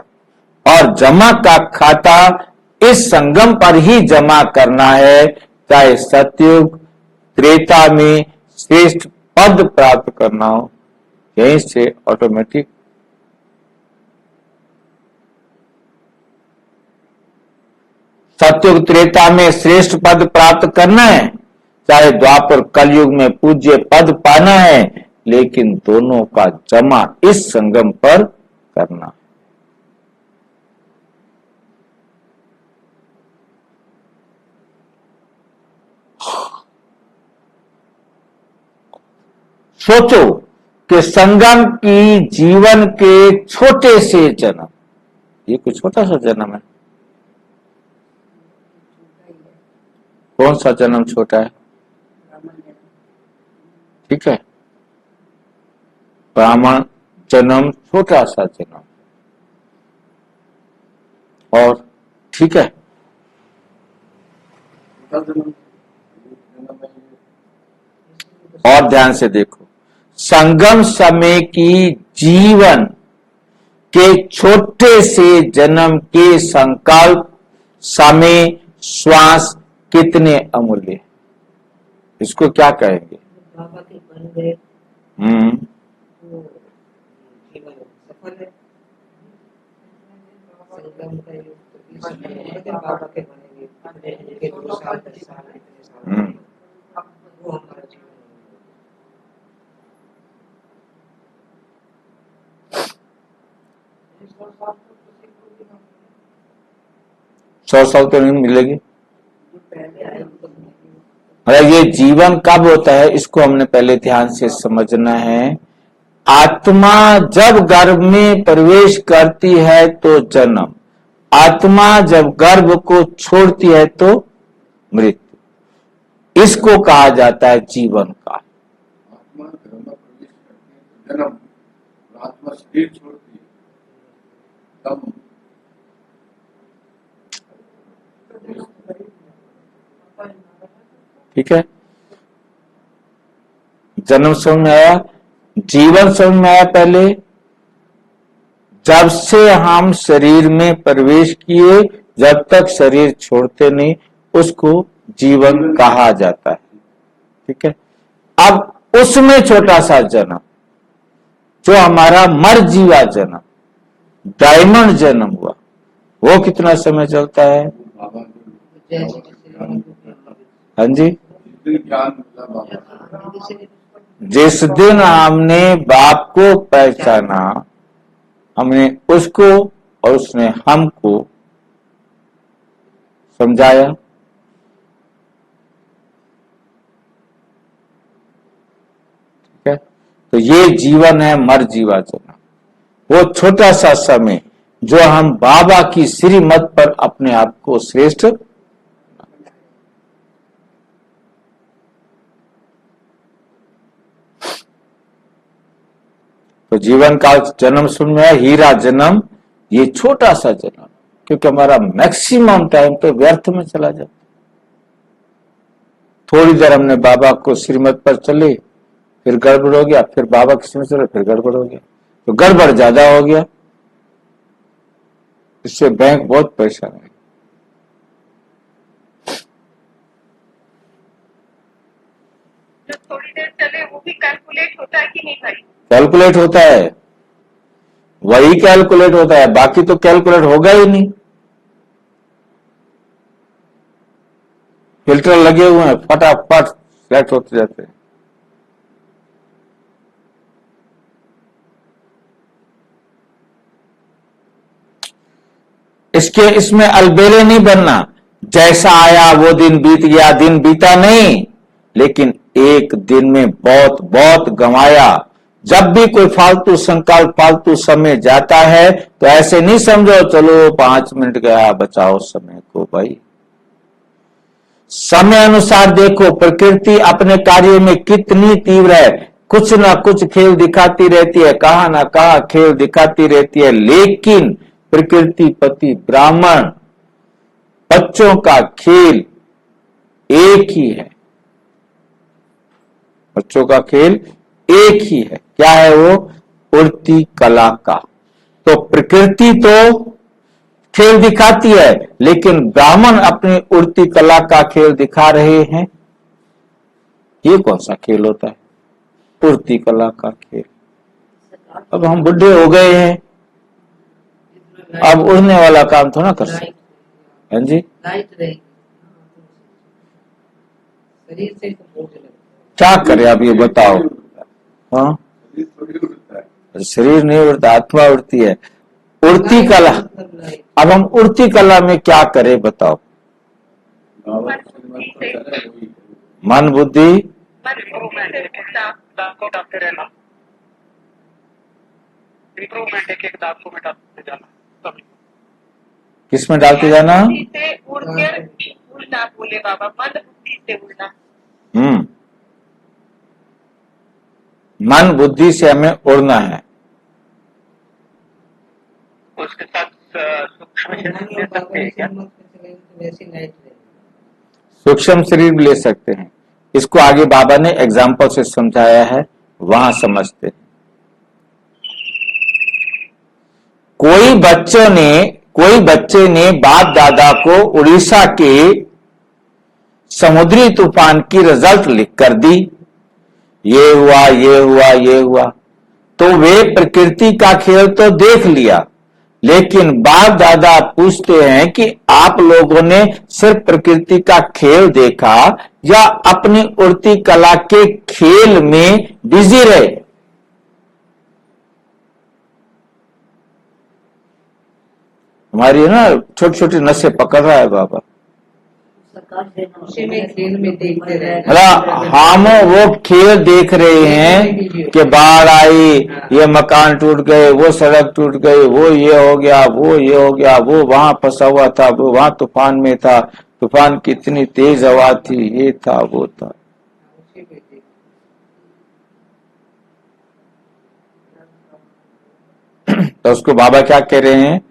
Speaker 1: और जमा का खाता इस संगम पर ही जमा करना है। चाहे सतयुग त्रेता में श्रेष्ठ पद प्राप्त करना हो, यहीं से ऑटोमेटिक। सतयुग त्रेता में श्रेष्ठ पद प्राप्त करना है, चाहे द्वापर कलयुग में पूज्य पद पाना है, लेकिन दोनों का जमा इस संगम पर करना। सोचो कि संगम की जीवन के छोटे से जन्म, ये कोई छोटा सा जन्म है? कौन सा जन्म छोटा है? ठीक है, ब्राह्मण जन्म छोटा सा जन्म, और ठीक है, और ध्यान से देखो, संगम समय की जीवन के छोटे से जन्म के संकल्प, समय, श्वास कितने अमूल्य है, इसको क्या कहेंगे?
Speaker 5: बाबा के बन गए तो जीवन सफल है। संगम का युग तो बाबा के बनेंगे, उनके 2 साल 10 साल इतने साल वो हमारा जीवन।
Speaker 1: 100 साल तो नहीं मिलेगी। अरे ये जीवन कब होता है, इसको हमने पहले ध्यान से समझना है। आत्मा जब गर्भ में प्रवेश करती है तो जन्म, आत्मा जब गर्भ को छोड़ती है तो मृत्यु, इसको कहा जाता है जीवन का।
Speaker 3: आत्मा गर्भ में प्रवेश करती है जन्म, आत्मा शरीर छोड़ती है तब
Speaker 1: ठीक है, जन्म समझ में आया, जीवन समझ में आया। पहले जब से हम शरीर में प्रवेश किए जब तक शरीर छोड़ते नहीं, उसको जीवन कहा जाता है। ठीक है, अब उसमें छोटा सा जन्म जो हमारा मरजीवा जन्म, डायमंड जन्म हुआ, वो कितना समय चलता है? हाँ जी, जिस दिन हमने बाप को पहचाना, हमने उसको और उसने हमको समझाया। ठीक है, तो ये जीवन है मरजीवा जन्म, वो छोटा सा समय जो हम बाबा की श्रीमत पर अपने आप को श्रेष्ठ। तो जीवन का जन्म सुन में हीरा जन्म, ये छोटा सा जन्म, क्योंकि हमारा मैक्सिमम टाइम तो व्यर्थ में चला जाता। थोड़ी देर हमने बाबा को श्रीमत पर चले, फिर गड़बड़ हो गया, फिर बाबा की श्रीमत चले, फिर गड़बड़ हो गया, तो गड़बड़ ज्यादा हो गया, इससे बैंक बहुत परेशान है।
Speaker 4: जो थोड़ी देर चले वो भी कैलकुलेट होता है कि नहीं भाई?
Speaker 1: कैलकुलेट होता है, वही कैलकुलेट होता है, बाकी तो कैलकुलेट होगा ही नहीं। फिल्टर लगे हुए हैं, फटाफट सेट होते जाते हैं। इसमें अलबेले नहीं बनना, जैसा आया वो दिन बीत गया, दिन बीता नहीं, लेकिन एक दिन में बहुत बहुत गंवाया। जब भी कोई फालतू संकल्प, फालतू समय जाता है तो ऐसे नहीं समझो चलो 5 मिनट गया, बचाओ समय को। भाई समय अनुसार देखो, प्रकृति अपने कार्य में कितनी तीव्र है, कुछ ना कुछ खेल दिखाती रहती है, कहा ना कहा खेल दिखाती रहती है, लेकिन प्रकृति पति ब्राह्मण बच्चों का खेल एक ही है। बच्चों का खेल एक ही है, क्या है वो? उड़ती कला का। तो प्रकृति तो खेल दिखाती है, लेकिन ब्राह्मण अपनी उड़ती कला का खेल दिखा रहे हैं। ये कौन सा खेल होता है? उड़ती कला का खेल। अब हम बुढ़े हो गए हैं, अब उड़ने वाला काम थोड़ा कर सकते। हाँ जी, क्या करें आप ये बताओ? हाँ,
Speaker 3: शरीर थोड़ी उड़ता है।
Speaker 1: शरीर नहीं उड़ता, आत्मा उड़ती है। उड़ती कला, अब हम उड़ती कला में क्या करें बताओ?
Speaker 3: बाबा श्रीमत को चले वही करो।
Speaker 1: मन बुद्धि
Speaker 2: को डालते रहना, इम्प्रूवमेंट एक दाग को मिटाते जाना।
Speaker 1: किस में डालते जाना?
Speaker 4: बुद्धि से उड़कर उड़ना बोले बाबा, मन बुद्धि से उड़ना।
Speaker 1: मन बुद्धि से हमें उड़ना है।
Speaker 2: उसके साथ सूक्ष्म शरीर ले सकते हैं क्या?
Speaker 1: सूक्ष्म शरीर भी ले सकते हैं। इसको आगे बाबा ने एग्जाम्पल से समझाया है, वहां समझते हैं। कोई बच्चे ने बाप दादा को उड़ीसा के समुद्री तूफान की रिजल्ट लिख कर दी, ये हुआ ये हुआ ये हुआ, तो वे प्रकृति का खेल तो देख लिया, लेकिन बाप दादा पूछते हैं कि आप लोगों ने सिर्फ प्रकृति का खेल देखा या अपनी उड़ती कला के खेल में बिजी रहे? हमारी ना छोटी छोटी नसें पकड़ रहा है बाबा। हम वो खेल देख रहे हैं कि बाढ़ आई, ये मकान टूट गए, वो सड़क टूट गई, वो ये हो गया, वो ये हो गया, वो वहां फंसा हुआ था, वो वहां तूफान में था, तूफान की इतनी तेज हवा थी, ये था वो था। तो उसको बाबा क्या कह रहे हैं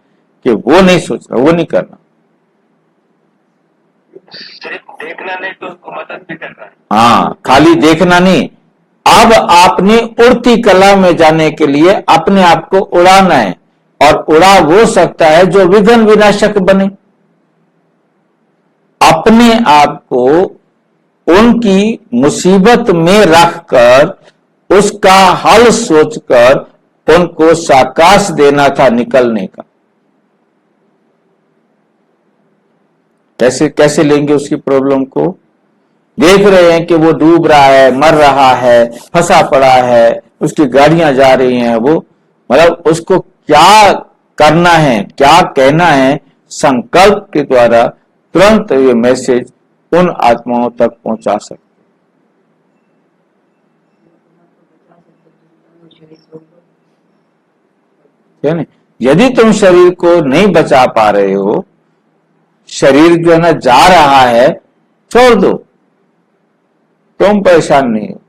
Speaker 1: कि वो नहीं सोचना, वो नहीं करना।
Speaker 2: सिर्फ देखना नहीं तो उसको मदद भी करना है।
Speaker 1: हाँ, खाली देखना नहीं, अब आपने उड़ती कला में जाने के लिए अपने आप को उड़ाना है, और उड़ा वो सकता है जो विघ्न विनाशक बने। अपने आप को उनकी मुसीबत में रखकर उसका हल सोचकर उनको साकाश देना था निकलने का। कैसे लेंगे उसकी प्रॉब्लम को? देख रहे हैं कि वो डूब रहा है, मर रहा है, फंसा पड़ा है, उसकी गाड़ियां जा रही हैं, वो मतलब उसको क्या करना है, क्या कहना है, संकल्प के द्वारा तुरंत ये मैसेज उन आत्माओं तक पहुंचा सकते हैं। यदि तुम शरीर को नहीं बचा पा रहे हो, शरीर जो है ना जा रहा है, छोड़ दो, तुम परेशान नहीं हो।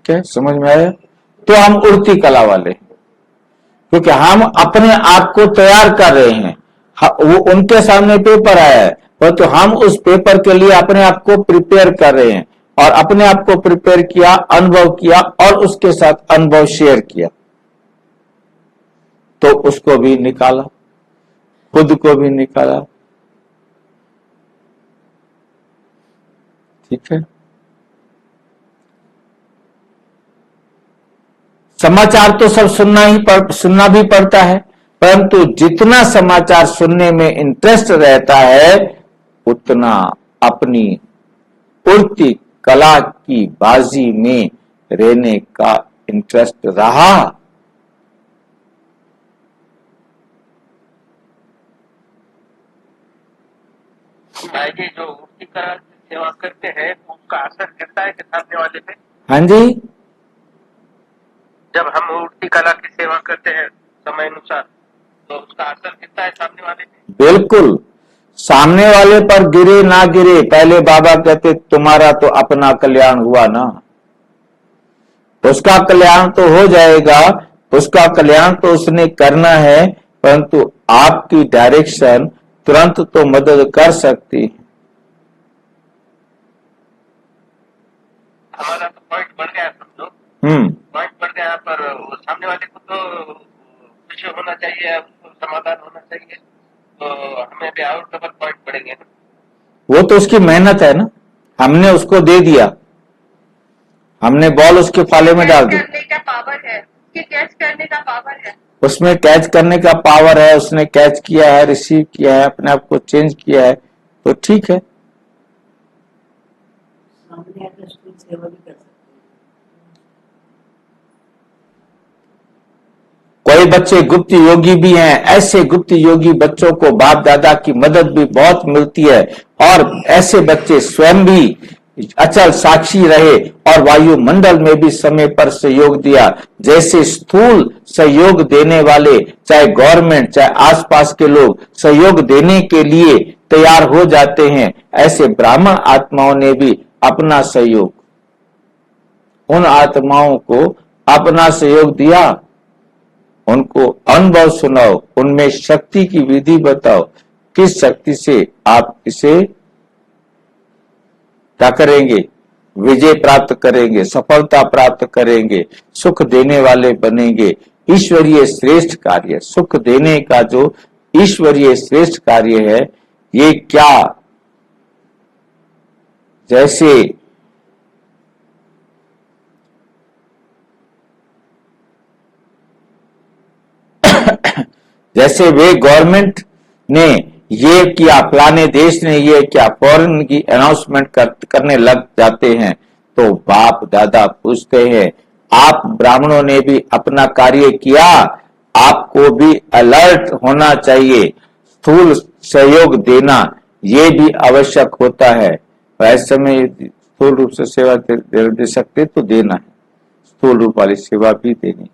Speaker 1: ठीक है, समझ में आया? तो हम उड़ती कला वाले, क्योंकि हम अपने आप को तैयार कर रहे हैं। वो उनके सामने पेपर आया है, परंतु हम उस पेपर के लिए अपने आप को प्रिपेयर कर रहे हैं, और अपने आप को प्रिपेयर किया, अनुभव किया, और उसके साथ अनुभव शेयर किया, तो उसको भी निकाला, खुद को भी निकाला। ठीक है, समाचार तो सब सुनना भी पड़ता है, परंतु जितना समाचार सुनने में इंटरेस्ट रहता है, उतना अपनी उड़ती कला की बाजी में रहने का इंटरेस्ट रहा।
Speaker 2: भाई जी, जो उड़ती कला की सेवा करते हैं उसका असर गिरता है कि सामने वाले पे?
Speaker 1: हाँ जी,
Speaker 2: जब हम उड़ती कला की सेवा करते हैं समय अनुसार, तो उसका असर गिरता है सामने वाले पे?
Speaker 1: बिल्कुल, सामने वाले पर गिरे ना गिरे, पहले बाबा कहते तुम्हारा तो अपना कल्याण हुआ ना, उसका कल्याण तो हो जाएगा, उसका कल्याण तो उसने करना है, परंतु आपकी डायरेक्शन तुरंत तो मदद कर सकती है।
Speaker 2: हमारा तो पॉइंट बढ़ गया, समझो पॉइंट बढ़ गया, पर सामने वाले को तो खुश होना चाहिए, उसको समाधान होना चाहिए, तो हमें भी और डबल पॉइंट बढ़ेंगे ना।
Speaker 1: वो तो उसकी मेहनत है ना, हमने उसको दे दिया, हमने बॉल उसके फाले में डाल दी।
Speaker 4: करने का पावर है, कैच करने का पावर है,
Speaker 1: उसमें कैच करने का पावर है, उसने कैच किया है, रिसीव किया है, अपने आप को चेंज किया है, तो ठीक है।
Speaker 5: सामने आकर स्कूल सेवा भी कर सकते
Speaker 1: कोई बच्चे गुप्त योगी भी हैं। ऐसे गुप्त योगी बच्चों को बाप दादा की मदद भी बहुत मिलती है और ऐसे बच्चे स्वयं भी अचल साक्षी रहे और वायुमंडल में भी समय पर सहयोग दिया। जैसे स्थूल सहयोग देने वाले चाहे गवर्नमेंट चाहे आसपास के लोग सहयोग देने के लिए तैयार हो जाते हैं, ऐसे ब्राह्मण आत्माओं ने भी अपना सहयोग, उन आत्माओं को अपना सहयोग दिया। उनको अनुभव सुनाओ, उनमें शक्ति की विधि बताओ, किस शक्ति से आप इसे क्या करेंगे, विजय प्राप्त करेंगे, सफलता प्राप्त करेंगे, सुख देने वाले बनेंगे। ईश्वरीय श्रेष्ठ कार्य, सुख देने का जो ईश्वरीय श्रेष्ठ कार्य है, ये क्या, जैसे वे गवर्नमेंट ने ये किया, फलाने देश ने ये किया, फौरन की अनाउंसमेंट करने लग जाते हैं, तो बाप दादा पूछते हैं आप ब्राह्मणों ने भी अपना कार्य किया, आपको भी अलर्ट होना चाहिए। स्थूल सहयोग देना ये भी आवश्यक होता है। ऐसे में स्थूल रूप से सेवा दे सकते तो देना है, स्थूल रूप वाली सेवा भी देनी।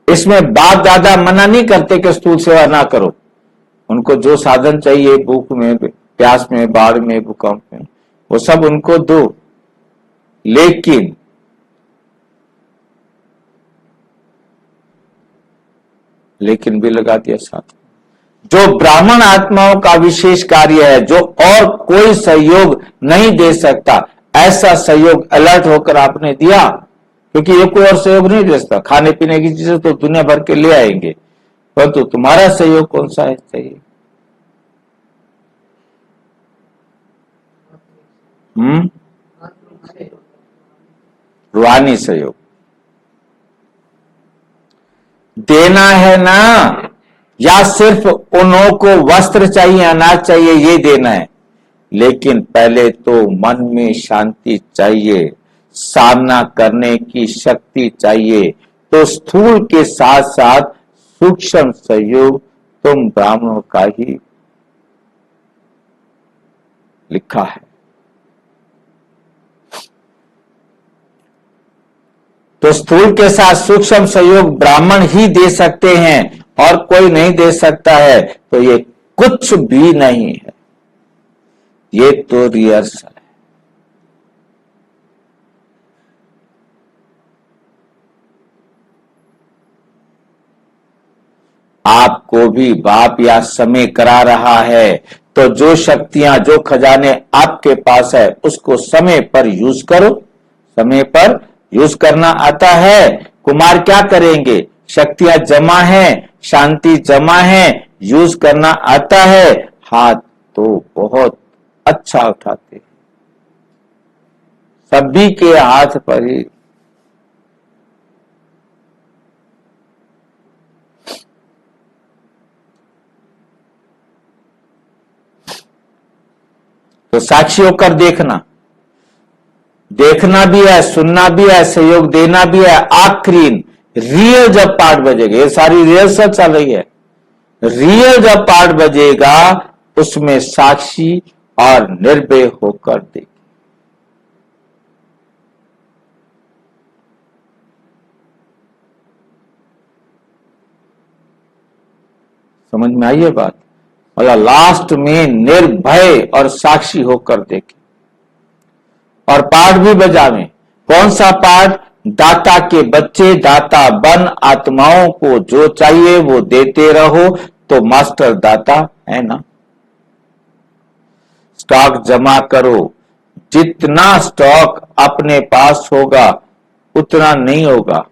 Speaker 1: इसमें बाप दादा मना नहीं करते कि स्थूल सेवा ना करो। उनको जो साधन चाहिए, भूख में, प्यास में, बाढ़ में, भूकंप में, वो सब उनको दो, लेकिन भी लगा दिया साथ। जो ब्राह्मण आत्माओं का विशेष कार्य है, जो और कोई सहयोग नहीं दे सकता, ऐसा सहयोग अलर्ट होकर आपने दिया, क्योंकि ये कोई और सहयोग नहीं दे सकता। खाने पीने की चीजें तो दुनिया भर के ले आएंगे, परंतु तुम्हारा सहयोग कौन सा है चाहिए? रूहानी सहयोग देना है ना, या सिर्फ उन्हों को वस्त्र चाहिए, अनाज चाहिए, ये देना है? लेकिन पहले तो मन में शांति चाहिए, सामना करने की शक्ति चाहिए। तो स्थूल के साथ साथ सूक्ष्म सहयोग तुम ब्राह्मणों का ही लिखा है। तो स्थूल के साथ सूक्ष्म सहयोग ब्राह्मण ही दे सकते हैं और कोई नहीं दे सकता है। तो ये कुछ भी नहीं है, ये तो रिहर्सल है। आपको भी बाप या समय करा रहा है, तो जो शक्तियां, जो खजाने आपके पास है, उसको समय पर यूज करो। समय पर यूज करना आता है, कुमार क्या करेंगे? शक्तियां जमा है, शांति जमा है, यूज करना आता है, हाथ तो बहुत अच्छा उठाते हैं। सभी के हाथ पर ही तो साक्षी होकर देखना, देखना भी है, सुनना भी है, सहयोग देना भी है। आखिरी रियल जब पार्ट बजेगा, ये सारी रिहर्सल चल रही है, रियल जब पार्ट बजेगा उसमें साक्षी और निर्भय होकर देख। समझ में आई है बात? मतलब लास्ट में निर्भय और साक्षी होकर देखे और पाठ भी बजावे। कौन सा पाठ? दाता के बच्चे दाता बन, आत्माओं को जो चाहिए वो देते रहो, तो मास्टर दाता है ना। स्टॉक जमा करो, जितना स्टॉक अपने पास होगा उतना नहीं होगा।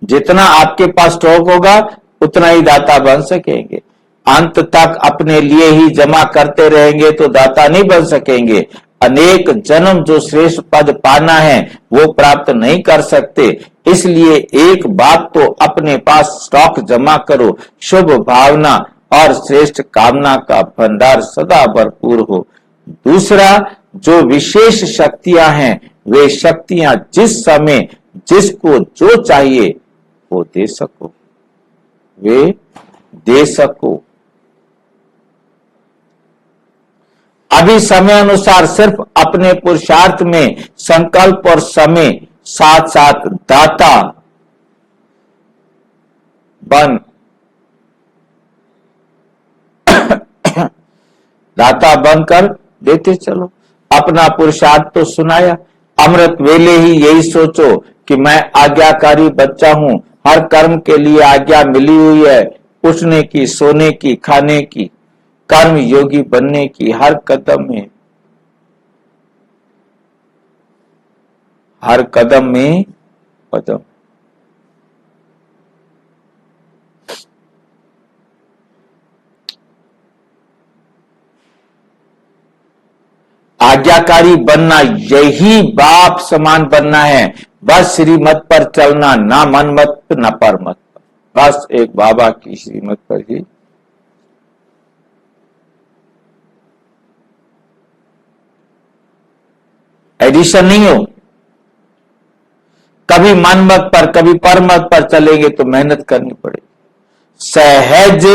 Speaker 1: जितना आपके पास स्टॉक होगा उतना ही दाता बन सकेंगे। अंत तक अपने लिए ही जमा करते रहेंगे तो दाता नहीं बन सकेंगे। अनेक जन्म जो श्रेष्ठ पद पाना है वो प्राप्त नहीं कर सकते। इसलिए एक बात तो अपने पास स्टॉक जमा करो, शुभ भावना और श्रेष्ठ कामना का भंडार सदा भरपूर हो। दूसरा, जो विशेष शक्तियां हैं वे शक्तियां जिस समय जिसको जो चाहिए वो दे सको, वे दे सको। अभी समय अनुसार सिर्फ अपने पुरुषार्थ में संकल्प और समय साथ साथ दाता बनकर देते चलो। अपना पुरुषार्थ तो सुनाया, अमृत वेले ही यही सोचो कि मैं आज्ञाकारी बच्चा हूं, हर कर्म के लिए आज्ञा मिली हुई है, उठने की, सोने की, खाने की, कर्म योगी बनने की, हर कदम में कदम। आज्ञाकारी बनना यही बाप समान बनना है। बस श्रीमत पर चलना, ना मन मत ना पर मत, बस एक बाबा की श्रीमत पर ही। एडिशन नहीं हो। कभी मन मत पर कभी पर मत पर चलेंगे तो मेहनत करनी पड़ेगी, सहज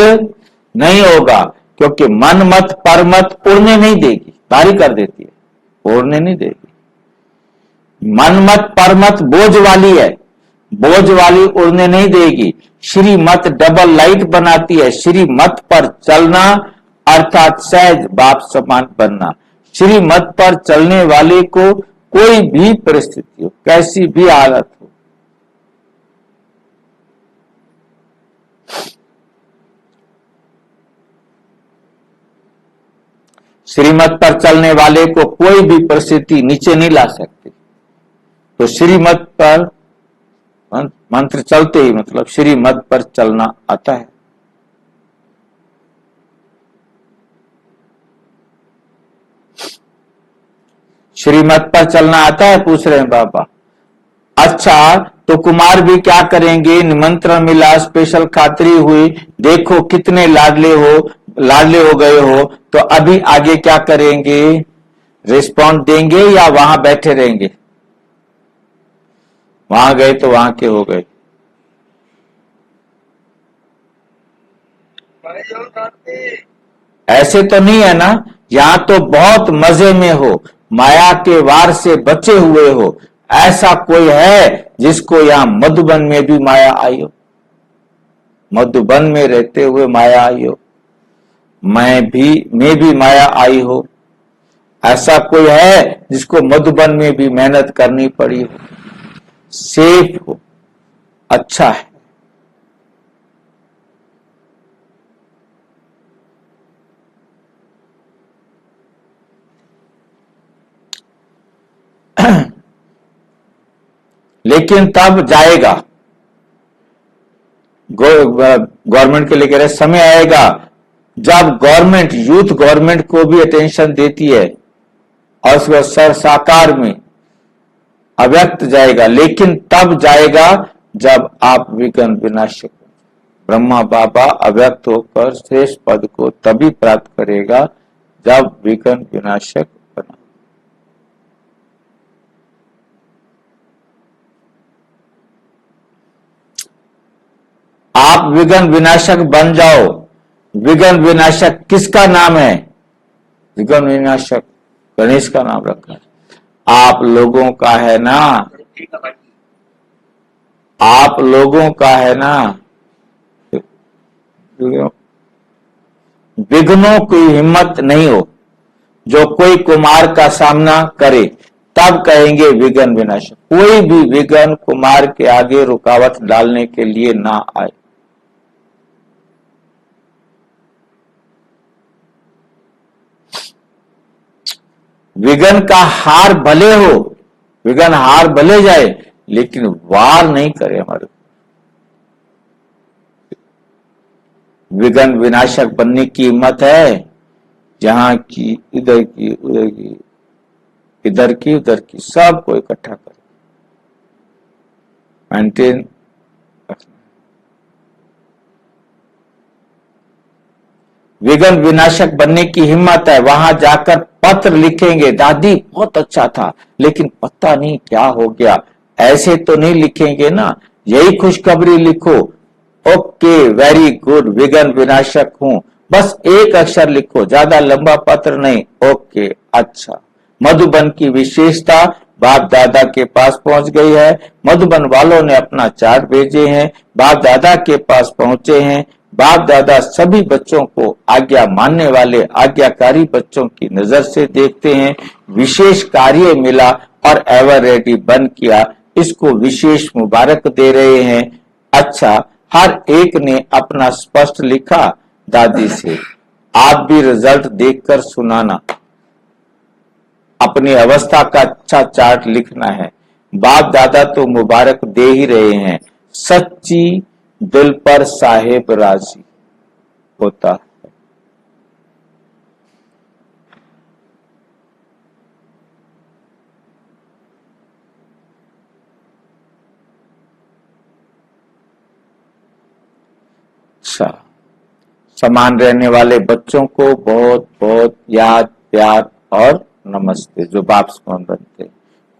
Speaker 1: नहीं होगा, क्योंकि मन मत पर मत उड़ने नहीं देगी, भारी कर देती है, उड़ने नहीं देगी। मन मत पर मत बोझ वाली है, बोझ वाली उड़ने नहीं देगी। श्री मत डबल लाइट बनाती है। श्री मत पर चलना अर्थात सहज बाप समान बनना। श्री मत पर चलने वाले को कोई भी परिस्थिति हो, कैसी भी हालत हो, श्रीमत पर चलने वाले को कोई भी परिस्थिति नीचे नहीं ला सकती। तो श्रीमत पर मंत्र चलते ही मतलब श्रीमत पर चलना आता है। श्रीमत पर चलना आता है, पूछ रहे हैं बाबा। अच्छा, तो कुमार भी क्या करेंगे? निमंत्रण मिला, स्पेशल खातरी हुई, देखो कितने लाडले हो गए हो, तो अभी आगे क्या करेंगे? रिस्पॉन्ड देंगे या वहां बैठे रहेंगे? वहां गए तो वहां के हो गए। ऐसे तो नहीं है ना, यहां तो बहुत मजे में हो, माया के वार से बचे हुए हो। ऐसा कोई है जिसको यहां मधुबन में भी माया आई हो? मधुबन में रहते हुए माया आई हो, मैं भी माया आई हो? ऐसा कोई है जिसको मधुबन में भी मेहनत करनी पड़ी हो? सेफ हो, अच्छा है। लेकिन तब जाएगा, गवर्नमेंट के लिए कह रहे समय आएगा जब गवर्नमेंट यूथ गवर्नमेंट को भी अटेंशन देती है और उसका सर साकार में अव्यक्त जाएगा। लेकिन तब जाएगा जब आप विघ्न विनाशक, ब्रह्मा बाबा अव्यक्त होकर श्रेष्ठ पद को तभी प्राप्त करेगा जब विघ्न विनाशक बना। आप विघ्न विनाशक बन जाओ। विघ्न विनाशक किसका नाम है? विघ्न विनाशक गणेश का नाम रखा है। आप लोगों का है ना, आप लोगों का है ना। विघ्नों की हिम्मत नहीं हो, जो कोई कुमार का सामना करे तब कहेंगे विघ्न विनाशक। कोई भी विघ्न कुमार के आगे रुकावट डालने के लिए ना आए। विघ्न का हार भले हो, विघ्न हार भले जाए, लेकिन वार नहीं करे हमारे। विघ्न विनाशक बनने की हिम्मत है? यहाँ की, इधर की, उधर की, इधर की, उधर की, सबको इकट्ठा करो, मेंटेन रखना। विघ्न विनाशक बनने की हिम्मत है, वहां जाकर पत्र लिखेंगे, दादी बहुत अच्छा था लेकिन पता नहीं क्या हो गया, ऐसे तो नहीं लिखेंगे ना, यही खुशखबरी लिखो। ओके, वेरी गुड, विघ्न विनाशक हूं, बस एक अक्षर लिखो, ज्यादा लंबा पत्र नहीं। ओके, अच्छा। मधुबन की विशेषता बाप दादा के पास पहुंच गई है, मधुबन वालों ने अपना चार्ट भेजे हैं, बाप दादा के पास पहुंचे हैं, बाप दादा सभी बच्चों को आज्ञा मानने वाले आज्ञाकारी बच्चों की नजर से देखते हैं। विशेष कार्य मिला और एवर रेडी बन किया, इसको विशेष मुबारक दे रहे हैं। अच्छा, हर एक ने अपना स्पष्ट लिखा दादी से, आप भी रिजल्ट देखकर सुनाना, अपनी अवस्था का अच्छा चार्ट लिखना है। बाप दादा तो मुबारक दे ही रहे हैं, सच्ची दिल पर साहेब राजी होता है। अच्छा, समान रहने वाले बच्चों को बहुत बहुत याद, प्यार और नमस्ते, जो बाप समान बनते।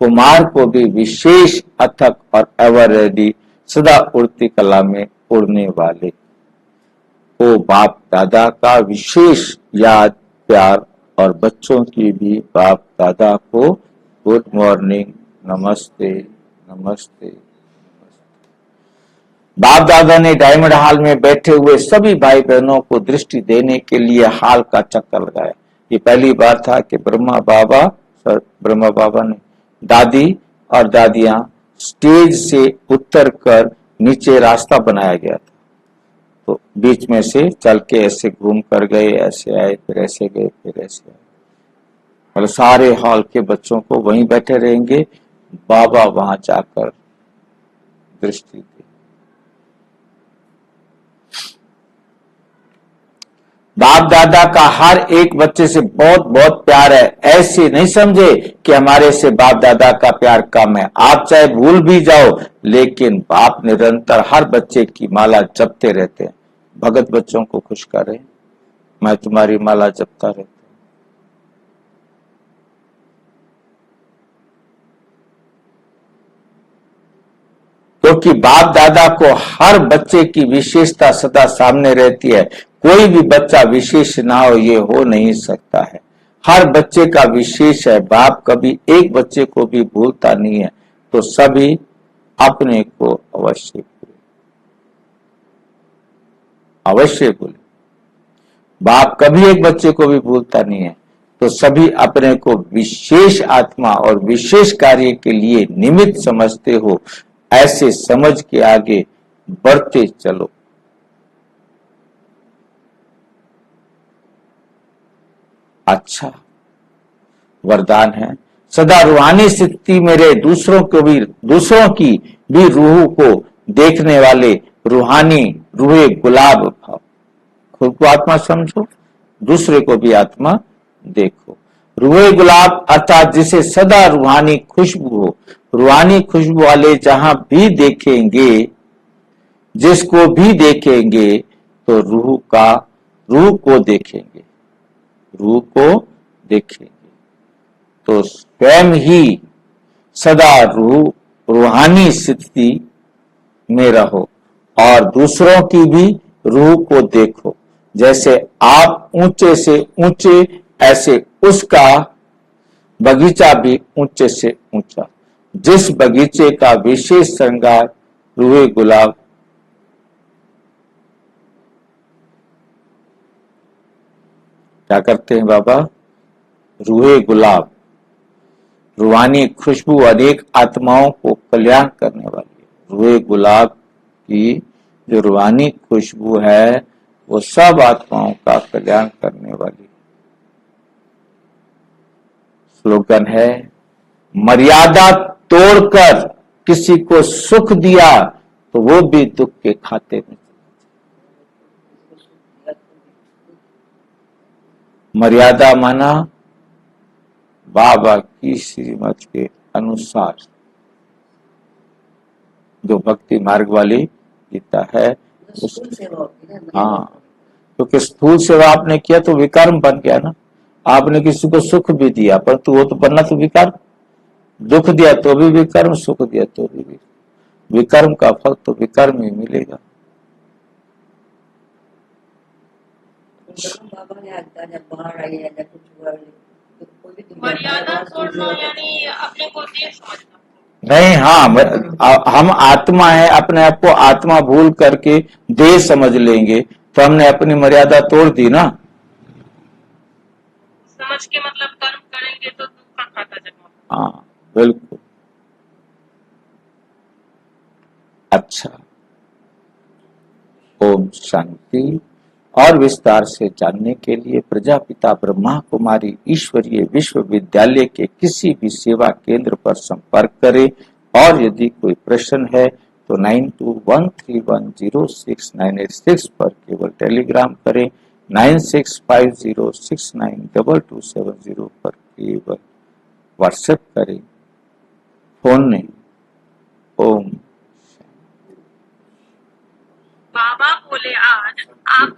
Speaker 1: कुमार को भी विशेष अथक और एवर रेडी, सदा उड़ती कला में उड़ने वाले को बाप दादा का विशेष याद, प्यार, और बच्चों की भी बाप दादा को गुड मॉर्निंग, नमस्ते नमस्ते। बाप दादा ने डायमंड हॉल में बैठे हुए सभी भाई बहनों को दृष्टि देने के लिए हॉल का चक्कर लगाया। ये पहली बार था कि ब्रह्मा बाबा ने, दादी और दादियां स्टेज से उतर कर नीचे रास्ता बनाया गया था, तो बीच में से चल के ऐसे घूम कर गए, ऐसे आए, फिर ऐसे गए, फिर ऐसे आए, और सारे हॉल के बच्चों को वहीं बैठे रहेंगे, बाबा वहां जाकर दृष्टि दी। बाप दादा का हर एक बच्चे से बहुत बहुत प्यार है, ऐसे नहीं समझे कि हमारे से बाप दादा का प्यार कम है। आप चाहे भूल भी जाओ, लेकिन बाप निरंतर हर बच्चे की माला जपते रहते हैं। भगत बच्चों को खुश करे, मैं तुम्हारी माला जपता रहता हूं। क्योंकि बाप दादा को हर बच्चे की विशेषता सदा सामने रहती है। कोई भी बच्चा विशेष ना हो, ये हो नहीं सकता है। हर बच्चे का विशेष है। बाप कभी एक बच्चे को भी भूलता नहीं है, तो सभी अपने को अवश्य भूले। बाप कभी एक बच्चे को भी भूलता नहीं है, तो सभी अपने को विशेष आत्मा और विशेष कार्य के लिए निमित्त समझते हो। ऐसे समझ के आगे बढ़ते चलो। अच्छा वरदान है, सदा रूहानी स्थिति में रहे, दूसरों की भी रूह को देखने वाले रूहानी रूहे गुलाब भाव। खुद को आत्मा समझो, दूसरे को भी आत्मा देखो। रूहे गुलाब अर्थात जिसे सदा रूहानी खुशबू हो। रूहानी खुशबू वाले जहां भी देखेंगे, जिसको भी देखेंगे, तो रूह को देखेंगे, रूह को देखेंगे। तो स्वयं ही सदा रूहानी स्थिति में रहो और दूसरों की भी रूह को देखो। जैसे आप ऊंचे से ऊंचे, ऐसे उसका बगीचा भी ऊंचे से ऊंचा। जिस बगीचे का विशेष श्रृंगार रूहे गुलाब, क्या करते हैं बाबा? रूहे गुलाब, रूहानी खुशबू अनेक आत्माओं को कल्याण करने वाली है। रूहे गुलाब की जो रूहानी खुशबू है, वो सब आत्माओं का कल्याण करने वाली। स्लोगन है, मर्यादा तोड़कर किसी को सुख दिया तो वो भी दुख के खाते में। मर्यादा माना बाबा की श्रीमत के अनुसार, जो भक्ति मार्ग वाली गीता है
Speaker 5: स्थूल सेवा होती है ना।
Speaker 1: हाँ, क्योंकि स्थूल सेवा आपने किया तो विकर्म बन गया ना। आपने किसी को सुख भी दिया परंतु वो तो बनना तो विकर्म, दुख दिया तो भी विकर्म, सुख दिया तो भी विकर्म का फल तो विकर्म ही मिलेगा।
Speaker 5: बाबा ने आता जब बाहर आई है, जब कुछ हुआ तो कोई भी दुनिया
Speaker 4: मर्यादा छोड़ना यानी अपने को देव समझना
Speaker 1: नहीं, हाँ, हम आत्मा है, अपने आप को आत्मा भूल करके देह समझ लेंगे तो हमने अपनी मर्यादा तोड़ दी ना।
Speaker 4: समझ के मतलब कर्म करेंगे तो दुख का खाता जन्म।
Speaker 1: हाँ बिल्कुल। अच्छा, ओम शांति। और विस्तार से जानने के लिए प्रजापिता ब्रह्मा कुमारी ईश्वरीय विश्वविद्यालय के किसी भी सेवा केंद्र पर संपर्क करें। और यदि कोई प्रश्न है तो 9213106986 पर केवल टेलीग्राम करें, 9650692270 पर केवल व्हाट्सएप करें, फोन नहीं। ओम।
Speaker 4: बाबा बोले आज आप